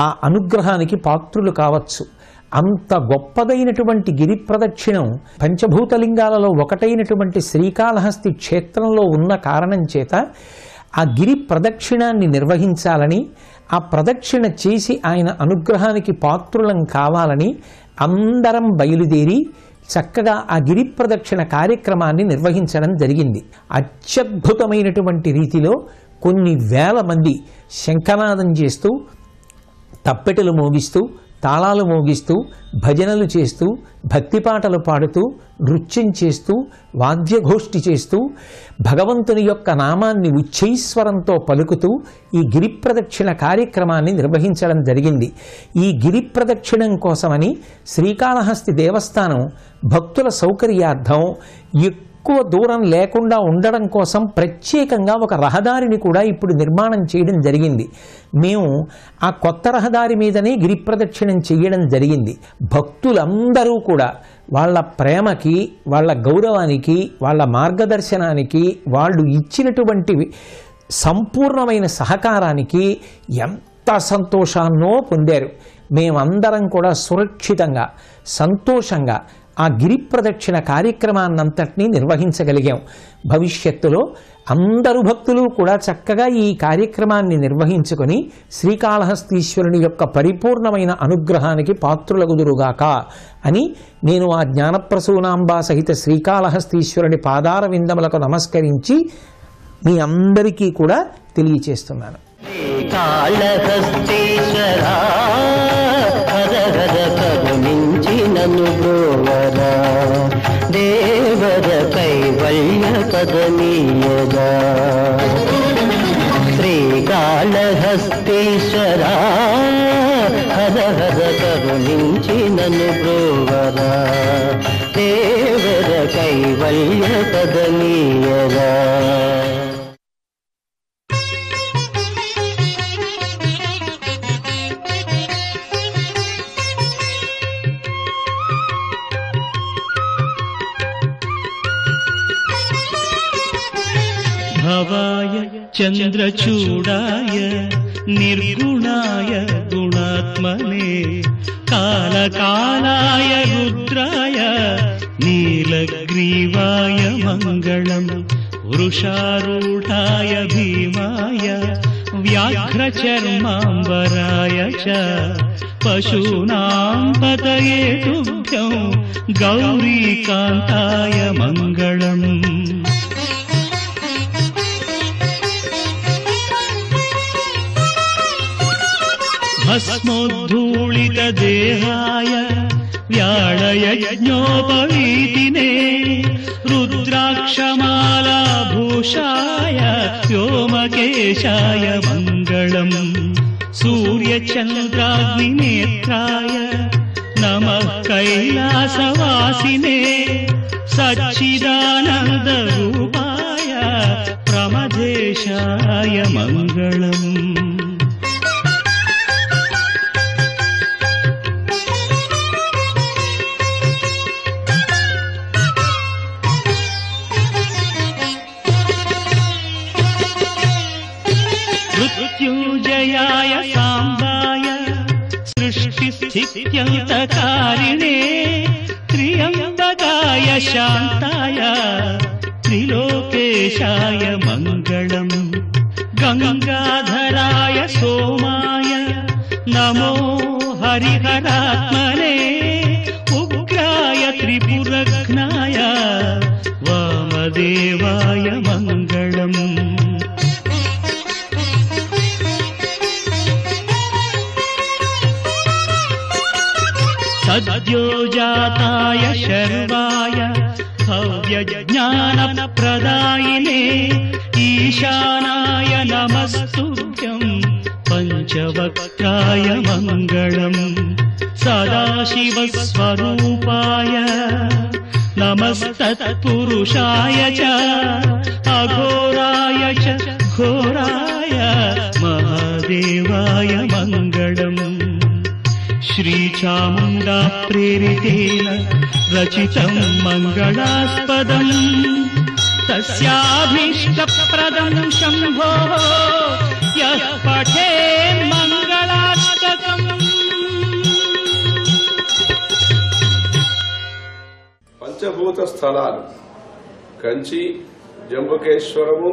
ఆ అనుగ్రహానికి పాత్రులు కావచ్చు. అంత గొప్పదైనటువంటి గిరి ప్రదక్షిణం పంచభూతలింగాలలో ఒకటైనటువంటి శ్రీకాళహస్తి క్షేత్రంలో ఉన్న కారణం చేత ఆ గిరి ప్రదక్షిణాన్ని నిర్వహించాలని, ఆ ప్రదక్షిణ చేసి ఆయన అనుగ్రహానికి పాత్రులం కావాలని అందరం బయలుదేరి చక్కగా ఆ గిరి ప్రదక్షిణ కార్యక్రమాన్ని నిర్వహించడం జరిగింది. అత్యద్భుతమైనటువంటి రీతిలో కొన్ని వేల మంది శంఖనాదం చేస్తూ, తప్పెటలు మోగిస్తూ, తాళాలు మోగిస్తూ, భజనలు చేస్తూ, భక్తిపాటలు పాడుతూ, నృత్యం చేస్తూ, వాద్యఘోష్ఠి చేస్తూ, భగవంతుని యొక్క నామాన్ని ఉచ్చైస్వరంతో పలుకుతూ ఈ గిరి ప్రదక్షిణ కార్యక్రమాన్ని నిర్వహించడం జరిగింది. ఈ గిరి ప్రదక్షిణం కోసమని శ్రీకాళహస్తి దేవస్థానం భక్తుల సౌకర్యార్థం ఎక్కువ దూరం లేకుండా ఉండడం కోసం ప్రత్యేకంగా ఒక రహదారిని కూడా ఇప్పుడు నిర్మాణం చేయడం జరిగింది. మేము ఆ కొత్త రహదారి మీదనే గిరి ప్రదక్షిణం చేయడం జరిగింది. భక్తులందరూ కూడా వాళ్ళ ప్రేమకి, వాళ్ళ గౌరవానికి, వాళ్ళ మార్గదర్శనానికి, వాళ్ళు ఇచ్చినటువంటి సంపూర్ణమైన సహకారానికి ఎంత సంతోషాన్నో పొందారు. మేమందరం కూడా సురక్షితంగా, సంతోషంగా ఆ గిరి ప్రదక్షిణ కార్యక్రమాన్నంతటినీ నిర్వహించగలిగాం. భవిష్యత్తులో అందరు భక్తులు కూడా చక్కగా ఈ కార్యక్రమాన్ని నిర్వహించుకొని శ్రీకాళహస్తీశ్వరుని యొక్క పరిపూర్ణమైన అనుగ్రహానికి పాత్రులగుదురుగాక అని నేను ఆ జ్ఞానప్రసూనాంబా సహిత శ్రీకాళహస్తీశ్వరుని పాదార విందములకు నమస్కరించి మీ అందరికీ కూడా తెలియచేస్తున్నాను. దేవర కైవల్య పదనీయదా శ్రీకాళహస్తీశ్వరా హర హర కరుణించి నన్ను బ్రోవరా దేవర కైవల్య పదనీయదా. భవాయ చంద్రచూడాయ నిర్గుణాయ గుణాత్మనే కాలకాలాయ రుద్రాయ నీలగ్రీవాయ మంగళం वृषारूढाय भीमाय व्याघ्रचर्माम्बराय च पशूनां पतये तुभ्यं गौरीकान्ताय मङ्गलम्। भस्मोद्धूलितदेहाय व्याळयज्ञोपवीतिने रुद्राक्षमालाभूषाय व्योमकेशाय मङ्गलम्। सूर्यचन्द्राग्निनेत्राय नमः कैलासवासिने सच्चिदानन्दरूपाय प्रमदेशाय मङ्गलम्। मृत्युञ्जयाय साम्बाय सृष्टिस्थित्यन्तकारिणे त्र्यम्बकाय शान्ताय त्रिलोकेशाय मङ्गलम्। गङ्गाधराय सोमाय नमो हरिहरात्मने उग्राय त्रिपुरघ्नाय वामदेवाय मङ्गलम्। सद्योजाताय शर्वाय भव्यज्ञानप्रदायिने ईशानाय नमस्तुभ्यं पञ्चवक्त्राय मङ्गलम्। सदाशिवस्वरूपाय नमस्तत्पुरुषाय च अघोराय च घोराय महादेवाय मङ्गलम्। श्रीचामुण्डा प्रेरितेन रचितं मङ्गलास्पदम् तस्याभीष्टप्रदं शम्भो यः पठे मङ्गलाष्टकम्। పంచభూత స్థలాలు కంచి, జంబుకేశ్వరము,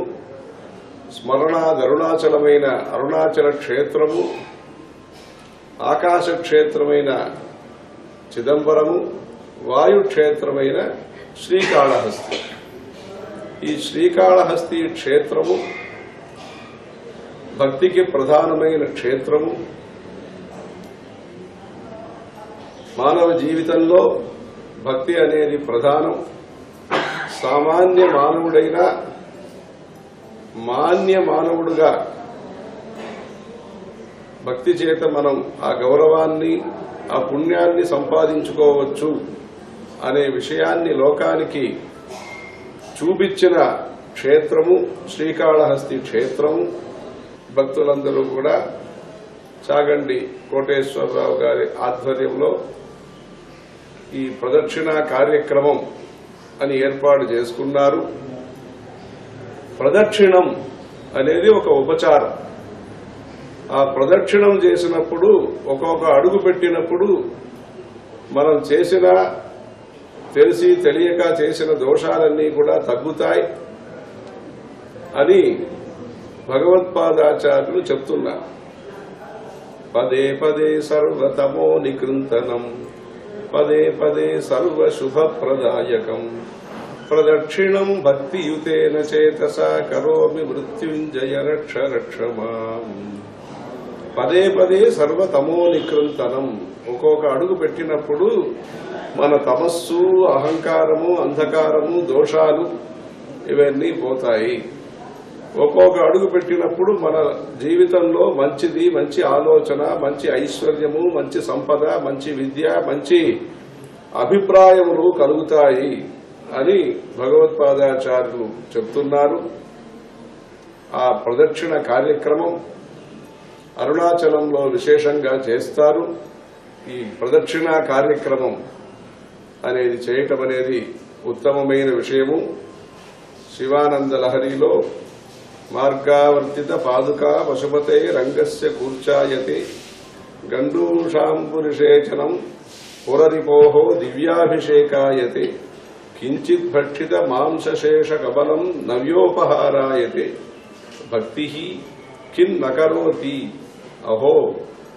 స్మరణాదరుణాచలమైన అరుణాచల క్షేత్రము, ఆకాశ క్షేత్రమైన చిదంబరము, వాయుక్షేత్రమైన శ్రీకాళహస్తి. ఈ శ్రీకాళహస్తి క్షేత్రము భక్తికి ప్రధానమైన క్షేత్రము. మానవ జీవితంలో భక్తి అనేది ప్రధానం. సామాన్య మానవుడైనా మాన్య మానవుడుగా భక్తి చేత మనం ఆ గౌరవాన్ని, ఆ పుణ్యాన్ని సంపాదించుకోవచ్చు అనే విషయాన్ని లోకానికి చూపించిన క్షేత్రము శ్రీకాళహస్తి క్షేత్రము. భక్తులందరూ కూడా చాగండి కోటేశ్వరరావు గారి ఆధ్వర్యంలో ఈ ప్రదక్షిణ కార్యక్రమం అని ఏర్పాటు చేసుకున్నారు. ప్రదక్షిణం అనేది ఒక ఉపచారం. ఆ ప్రదక్షిణం చేసినప్పుడు, ఒక్కొక్క అడుగు పెట్టినప్పుడు మనం చేసిన, తెలిసి తెలియక చేసిన దోషాలన్నీ కూడా తగ్గుతాయి అని భగవత్పాదాచార్యులు చెప్తున్నారు. పదే పదే సర్వతమో నికృంతనం పదే పదే సర్వశుభప్రదాయకం ప్రదక్షిణం భక్తియుతేన చేతసా కరోమి మృత్యుంజయ రక్ష రక్ష మాం. పదే పదే సర్వతమో నికృంతనం. ఒక్కొక్క అడుగు పెట్టినప్పుడు మన తమస్సు, అహంకారము, అంధకారము, దోషాలు ఇవన్నీ పోతాయి. ఒక్కొక్క అడుగు పెట్టినప్పుడు మన జీవితంలో మంచిది, మంచి ఆలోచన, మంచి ఐశ్వర్యము, మంచి సంపద, మంచి విద్య, మంచి అభిప్రాయములు కలుగుతాయి అని భగవత్పాదాచార్యులు చెప్తున్నారు. ఆ ప్రదక్షిణ కార్యక్రమం అరుణాచలంలో విశేషంగా చేస్తారు. ఈ ప్రదక్షిణ కార్యక్రమం అనేది చేయటం అనేది ఉత్తమమైన విషయము. శివానంద లహరిలో మార్గావర్తిత పాదుకా పశుపతే రంగస్య కూర్చాయతే గండూషాంపురిషేచనం పురరిపోహో దివ్యాభిషేకాయతే కించిత్ భక్షిత మాంసశేష కబలం నవ్యోపహారాయతే భక్తి కిన్ నకరోతి అహో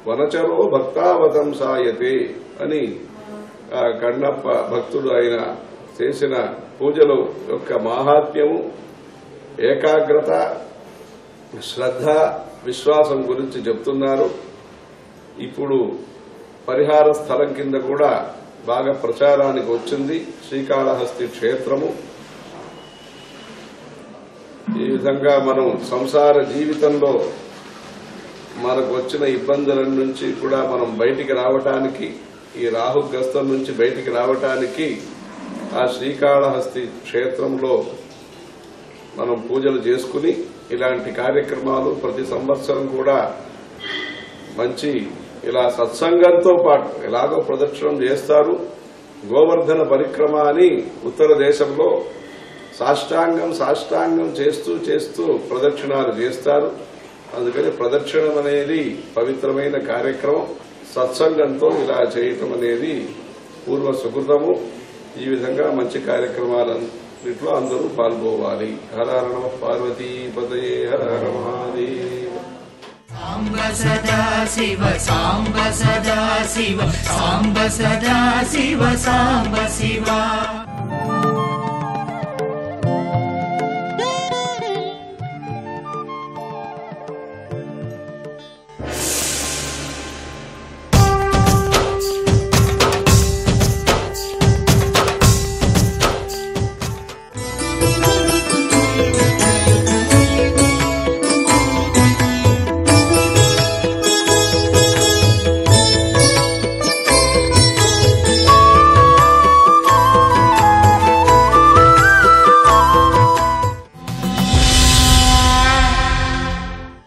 వనచరో భక్తావతంసాయతే అని కన్నప్ప భక్తుడు ఆయన చేసిన పూజల యొక్క మాహాత్మ్యము, ఏకాగ్రత, శ్రద్ధ, విశ్వాసం గురించి చెప్తున్నారు. ఇప్పుడు పరిహార స్థలం కింద కూడా బాగా ప్రచారానికి వచ్చింది శ్రీకాళహస్తి క్షేత్రము. ఈ విధంగా మనం సంసార జీవితంలో మనకు వచ్చిన ఇబ్బందుల నుంచి కూడా మనం బయటికి రావటానికి, ఈ రాహుగ్రస్తం నుంచి బయటికి రావటానికి ఆ శ్రీకాళహస్తి క్షేత్రంలో మనం పూజలు చేసుకుని ఇలాంటి కార్యక్రమాలు ప్రతి సంవత్సరం కూడా మంచి ఇలా సత్సంగంతో పాటు ఎలాగో ప్రదక్షిణం చేస్తారు. గోవర్ధన పరిక్రమ అని ఉత్తర దేశంలో సాష్టాంగం చేస్తూ చేస్తూ ప్రదక్షిణాలు చేస్తారు. అందుకని ప్రదక్షిణం అనేది పవిత్రమైన కార్యక్రమం. సత్సంగంతో ఇలా చేయటం అనేది పూర్వ సుకృతము. ఈ విధంగా మంచి కార్యక్రమాలన్నింటిలో అందరూ పాల్గొవాలి. హర హర నమః పార్వతీపతయే హర హర మహాదేవ. సాంబ సదా శివ సాంబ సదా శివ సాంబ సదా శివ సాంబ శివ.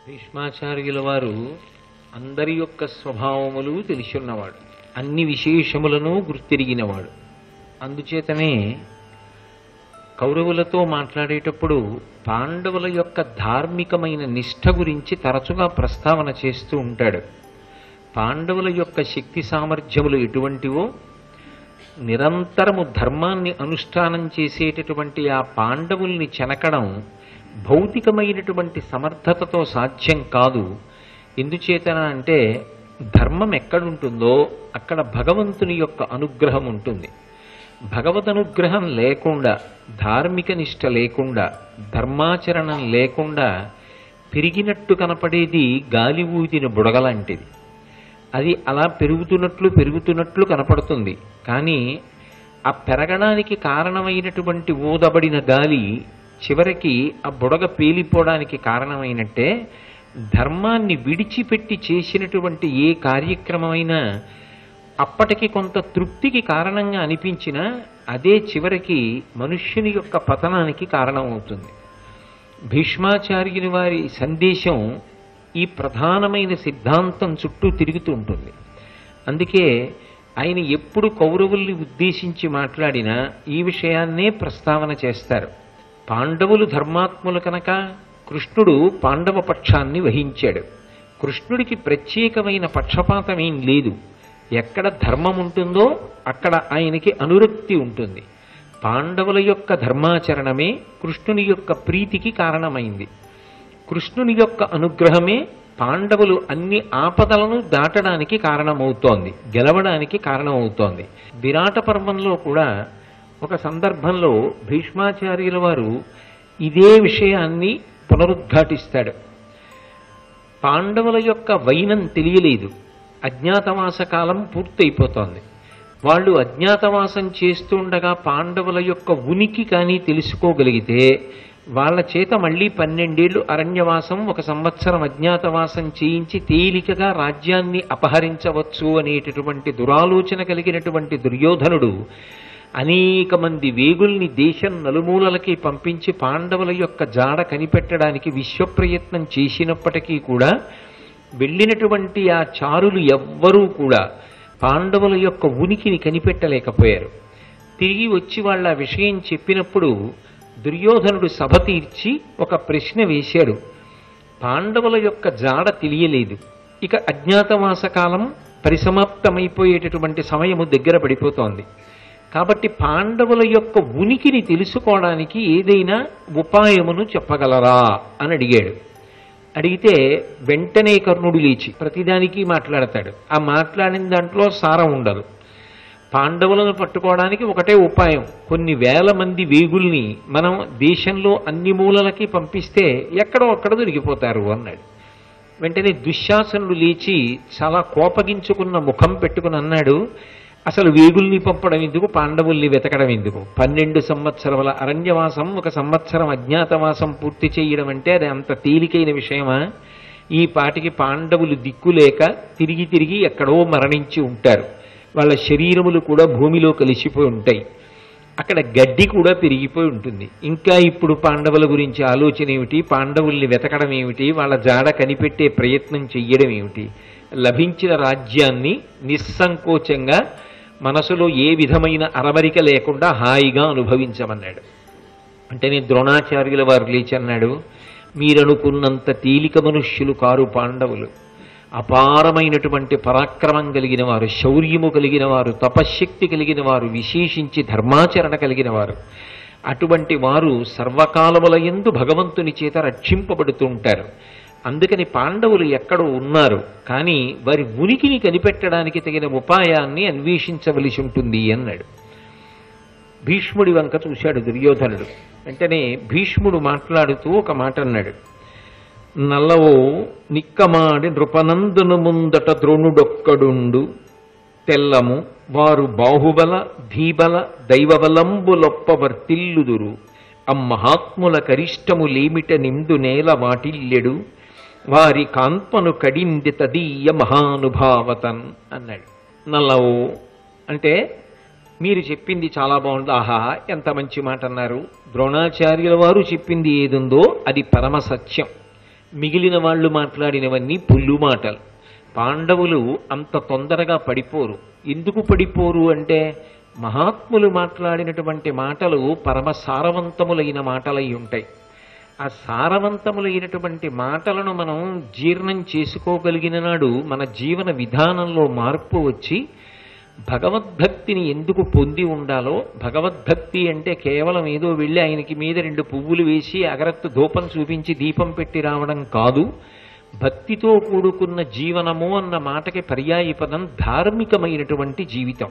భీష్మాచార్యుల వారు అందరి యొక్క స్వభావములు తెలిసిన్నవాడు, అన్ని విశేషములను గుర్తిరిగినవాడు. అందుచేతనే కౌరవులతో మాట్లాడేటప్పుడు పాండవుల యొక్క ధార్మికమైన నిష్ఠ గురించి తరచుగా ప్రస్తావన చేస్తూ ఉంటాడు. పాండవుల యొక్క శక్తి సామర్థ్యములు ఎటువంటివో, నిరంతరము ధర్మాన్ని అనుష్ఠానం చేసేటటువంటి ఆ పాండవుల్ని చెనకడం భౌతికమైనటువంటి సమర్థతతో సాధ్యం కాదు. ఎందుచేతన అంటే ధర్మం ఎక్కడుంటుందో అక్కడ భగవంతుని యొక్క అనుగ్రహం ఉంటుంది. భగవద్ అనుగ్రహం లేకుండా, ధార్మిక నిష్ఠ లేకుండా, ధర్మాచరణం లేకుండా పెరిగినట్టు కనపడేది గాలి ఊదిన బుడగలాంటిది. అది అలా పెరుగుతున్నట్లు కనపడుతుంది. కానీ ఆ పెరగడానికి కారణమైనటువంటి ఊదబడిన గాలి చివరికి ఆ బుడగ పేలిపోవడానికి కారణమైనట్టే ధర్మాన్ని విడిచిపెట్టి చేసినటువంటి ఏ కార్యక్రమమైనా అప్పటికి కొంత తృప్తికి కారణంగా అనిపించినా అదే చివరికి మనుష్యుని యొక్క పతనానికి కారణమవుతుంది. భీష్మాచార్యుని వారి సందేశం ఈ ప్రధానమైన సిద్ధాంతం చుట్టూ తిరుగుతూ ఉంటుంది. అందుకే ఆయన ఎప్పుడు కౌరవుల్ని ఉద్దేశించి మాట్లాడినా ఈ విషయాన్నే ప్రస్తావన చేస్తారు. పాండవులు ధర్మాత్ములు కనుక కృష్ణుడు పాండవ పక్షాన్ని వహించాడు. కృష్ణుడికి ప్రత్యేకమైన పక్షపాతం ఏం లేదు. ఎక్కడ ధర్మం ఉంటుందో అక్కడ ఆయనకి అనురక్తి ఉంటుంది. పాండవుల యొక్క ధర్మాచరణమే కృష్ణుని యొక్క ప్రీతికి కారణమైంది. కృష్ణుని యొక్క అనుగ్రహమే పాండవులు అన్ని ఆపదలను దాటడానికి కారణమవుతోంది, గెలవడానికి కారణమవుతోంది. విరాట పర్వంలో కూడా ఒక సందర్భంలో భీష్మాచార్యుల వారు ఇదే విషయాన్ని పునరుద్ఘాటిస్తాడు. పాండవుల యొక్క వైనం తెలియలేదు. అజ్ఞాతవాస కాలం పూర్తయిపోతోంది. వాళ్ళు అజ్ఞాతవాసం చేస్తుండగా పాండవుల యొక్క ఉనికి కానీ తెలుసుకోగలిగితే వాళ్ళ చేత మళ్ళీ 12 ఏళ్లు అరణ్యవాసం, 1 సంవత్సరం అజ్ఞాతవాసం చేయించి తేలికగా రాజ్యాన్ని అపహరించవచ్చు అనేటటువంటి దురాలోచన కలిగినటువంటి దుర్యోధనుడు అనేక మంది వేగుల్ని దేశం నలుమూలలకి పంపించి పాండవుల యొక్క జాడ కనిపెట్టడానికి విశ్వప్రయత్నం చేసినప్పటికీ కూడా వెళ్ళినటువంటి ఆ చారులు ఎవ్వరూ కూడా పాండవుల యొక్క ఉనికిని కనిపెట్టలేకపోయారు. తిరిగి వచ్చి వాళ్ళ విషయం చెప్పినప్పుడు దుర్యోధనుడు సభ తీర్చి ఒక ప్రశ్న వేశాడు. పాండవుల యొక్క జాడ తెలియలేదు, ఇక అజ్ఞాతవాస కాలం పరిసమాప్తమైపోయేటటువంటి సమయము దగ్గర పడిపోతోంది. కాబట్టి పాండవుల యొక్క ఉనికిని తెలుసుకోవడానికి ఏదైనా ఉపాయమును చెప్పగలరా అని అడిగాడు. అడిగితే వెంటనే కర్ణుడు లేచి ప్రతిదానికి మాట్లాడతాడు. ఆ మాట్లాడిన దాంట్లో సారం ఉండదు. పాండవులను పట్టుకోవడానికి ఒకటే ఉపాయం, కొన్ని వేల మంది వేగుల్ని మనం దేశంలో అన్ని మూలలకి పంపిస్తే ఎక్కడో అక్కడ దొరికిపోతారు అన్నాడు. వెంటనే దుశ్శాసనుడు లేచి చాలా కోపగించుకున్న ముఖం పెట్టుకుని అన్నాడు, అసలు వేగుల్ని పంపడం ఎందుకు, పాండవుల్ని వెతకడం ఎందుకు? 12 సంవత్సరముల అరణ్యవాసం, 1 సంవత్సరం అజ్ఞాతవాసం పూర్తి చేయడం అంటే అది అంత తేలికైన విషయమా? ఈ పాటికి పాండవులు దిక్కులేక తిరిగి తిరిగి ఎక్కడో మరణించి ఉంటారు. వాళ్ళ శరీరములు కూడా భూమిలో కలిసిపోయి ఉంటాయి. అక్కడ గడ్డి కూడా పెరిగిపోయి ఉంటుంది. ఇంకా ఇప్పుడు పాండవుల గురించి ఆలోచన ఏమిటి? పాండవుల్ని వెతకడం ఏమిటి? వాళ్ళ జాడ కనిపెట్టే ప్రయత్నం చెయ్యడం ఏమిటి? లభించిన రాజ్యాన్ని నిస్సంకోచంగా మనసులో ఏ విధమైన అరమరిక లేకుండా హాయిగా అనుభవించమన్నాడు. అంటే నేను ద్రోణాచార్యుల వారు లేచి అన్నాడు, మీరనుకున్నంత తేలిక మనుష్యులు కారు పాండవులు. అపారమైనటువంటి పరాక్రమం కలిగిన వారు, శౌర్యము కలిగిన వారు, తపశ్శక్తి కలిగిన వారు, విశేషించి ధర్మాచరణ కలిగిన వారు. అటువంటి వారు సర్వకాలముల యందు భగవంతుని చేత రక్షింపబడుతూ ఉంటారు. అందుకని పాండవులు ఎక్కడో ఉన్నారు, కానీ వారి ఉనికిని కనిపెట్టడానికి తగిన ఉపాయాన్ని అన్వేషించవలసి ఉంటుంది అన్నాడు. భీష్ముడి వంక చూశాడు దుర్యోధనుడు. వెంటనే భీష్ముడు మాట్లాడుతూ ఒక మాట అన్నాడు, నల్లవో నిక్కమాడి నృపనందును ముందట ద్రోణుడొక్కడుండు తెల్లము వారు బాహుబల ధీబల దైవబలంబులొప్ప వర్తిల్లుదురు అమ్మహాత్ముల కరిష్టములేమిట నిండు నేల వాటిల్లెడు వారి కాంపను కడింది తదీయ మహానుభావతన్ అన్నాడు. నల్లవో అంటే మీరు చెప్పింది చాలా బాగుంది, ఆహా ఎంత మంచి మాట అన్నారు. ద్రోణాచార్యుల వారు చెప్పింది ఏదుందో అది పరమ సత్యం. మిగిలిన వాళ్ళు మాట్లాడినవన్నీ పుల్లు మాటలు. పాండవులు అంత తొందరగా పడిపోరు. ఎందుకు పడిపోరు అంటే మహాత్ములు మాట్లాడినటువంటి మాటలు పరమ సారవంతములైన మాటలై ఉంటాయి. ఆ సారవంతములైనటువంటి మాటలను మనం జీర్ణం చేసుకోగలిగిన నాడు మన జీవన విధానంలో మార్పు వచ్చి భగవద్భక్తిని ఎందుకు పొంది ఉండాలో, భగవద్భక్తి అంటే కేవలం ఏదో వెళ్ళి ఆయనకి మీద 2 పువ్వులు వేసి అగరత్తు ధూపం చూపించి దీపం పెట్టి రావడం కాదు. భక్తితో కూడుకున్న జీవనము అన్న మాటకి పర్యాయ పదం ధార్మికమైనటువంటి జీవితం.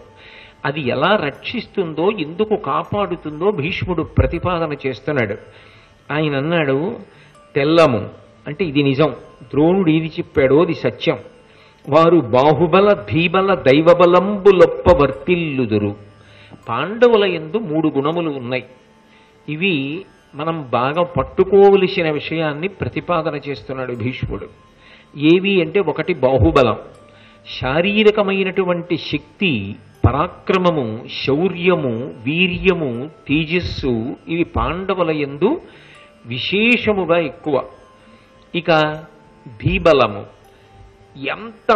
అది ఎలా రక్షిస్తుందో, ఎందుకు కాపాడుతుందో భీష్ముడు ప్రతిపాదన చేస్తున్నాడు. ఆయన అన్నాడు, తెల్లము అంటే ఇది నిజం, ద్రోణుడు ఏది చెప్పాడో అది సత్యం. వారు బాహుబల ధీబల దైవబలంబులొప్ప వర్తిల్లుదురు. పాండవుల యందు 3 గుణములు ఉన్నాయి. ఇవి మనం బాగా పట్టుకోవలసిన విషయాన్ని ప్రతిపాదన చేస్తున్నాడు భీష్ముడు. ఏవి అంటే, 1 బాహుబలం, శారీరకమైనటువంటి శక్తి, పరాక్రమము, శౌర్యము, వీర్యము, తేజస్సు ఇవి పాండవుల యందు విశేషముగా ఎక్కువ. ఇక ధీబలము, ఎంత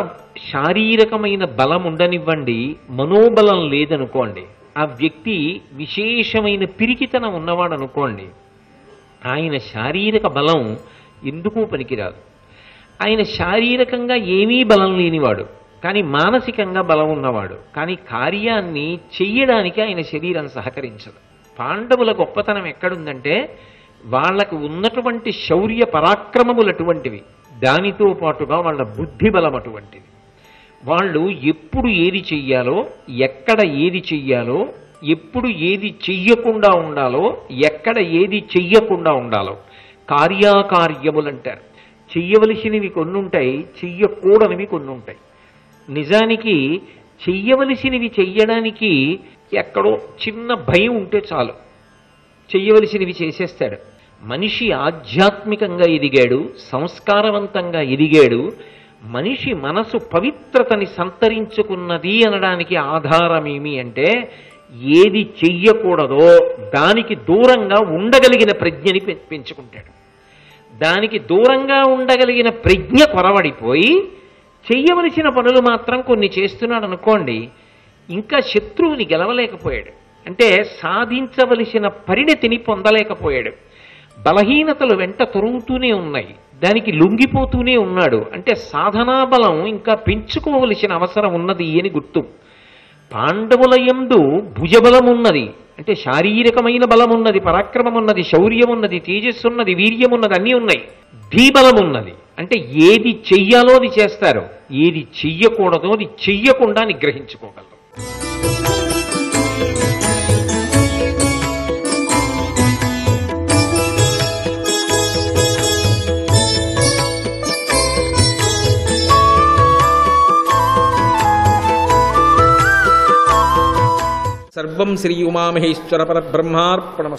శారీరకమైన బలం ఉండనివ్వండి, మనోబలం లేదనుకోండి, ఆ వ్యక్తి విశేషమైన పిరికితనం ఉన్నవాడు అనుకోండి, ఆయన శారీరక బలం ఎందుకు పనికిరాదు. ఆయన శారీరకంగా ఏమీ బలం లేనివాడు, కానీ మానసికంగా బలం ఉన్నవాడు, కానీ కార్యాన్ని చెయ్యడానికి ఆయన శరీరం సహకరించదు. పాండవుల గొప్పతనం ఎక్కడుందంటే వాళ్లకు ఉన్నటువంటి శౌర్య పరాక్రమములు అటువంటివి, దానితో పాటుగా వాళ్ళ బుద్ధి బలం అటువంటిది. వాళ్ళు ఎప్పుడు ఏది చెయ్యాలో, ఎక్కడ ఏది చెయ్యాలో, ఎప్పుడు ఏది చెయ్యకుండా ఉండాలో, ఎక్కడ ఏది చెయ్యకుండా ఉండాలో కార్యాకార్యములు అంటారు. చెయ్యవలసినవి కొన్ని ఉంటాయి, చెయ్యకూడనివి కొన్ని ఉంటాయి. నిజానికి చెయ్యవలసినవి చెయ్యడానికి ఎక్కడో చిన్న భయం ఉంటే చాలు, చెయ్యవలసినవి చేసేస్తాడు. మనిషి ఆధ్యాత్మికంగా ఎదిగాడు, సంస్కారవంతంగా ఎదిగాడు, మనిషి మనసు పవిత్రతని సంతరించుకున్నది అనడానికి ఆధారమేమి అంటే ఏది చెయ్యకూడదో దానికి దూరంగా ఉండగలిగిన ప్రజ్ఞని పెంచుకుంటాడు. దానికి దూరంగా ఉండగలిగిన ప్రజ్ఞ కొరవడిపోయి చెయ్యవలసిన పనులు మాత్రం కొన్ని చేస్తున్నాడు అనుకోండి, ఇంకా శత్రువుని గెలవలేకపోయాడు. అంటే సాధించవలసిన పరిణతిని పొందలేకపోయాడు. బలహీనతలు వెంట తొరుగుతూనే ఉన్నాయి, దానికి లొంగిపోతూనే ఉన్నాడు. అంటే సాధనా బలం ఇంకా పెంచుకోవలసిన అవసరం ఉన్నది అని గుర్తు. పాండవుల యందు భుజబలమున్నది, అంటే శారీరకమైన బలమున్నది, పరాక్రమమున్నది, శౌర్యమున్నది, తేజస్సున్నది, వీర్యమున్నది, అన్నీ ఉన్నాయి. ధీబలమున్నది, అంటే ఏది చెయ్యాలో అది చేస్తారు, ఏది చెయ్యకూడదో అది చెయ్యకుండా నిగ్రహించుకోగలరు. సర్వం శ్రీ ఉమామహేశ్వర పరబ్రహ్మార్పణమస్తు.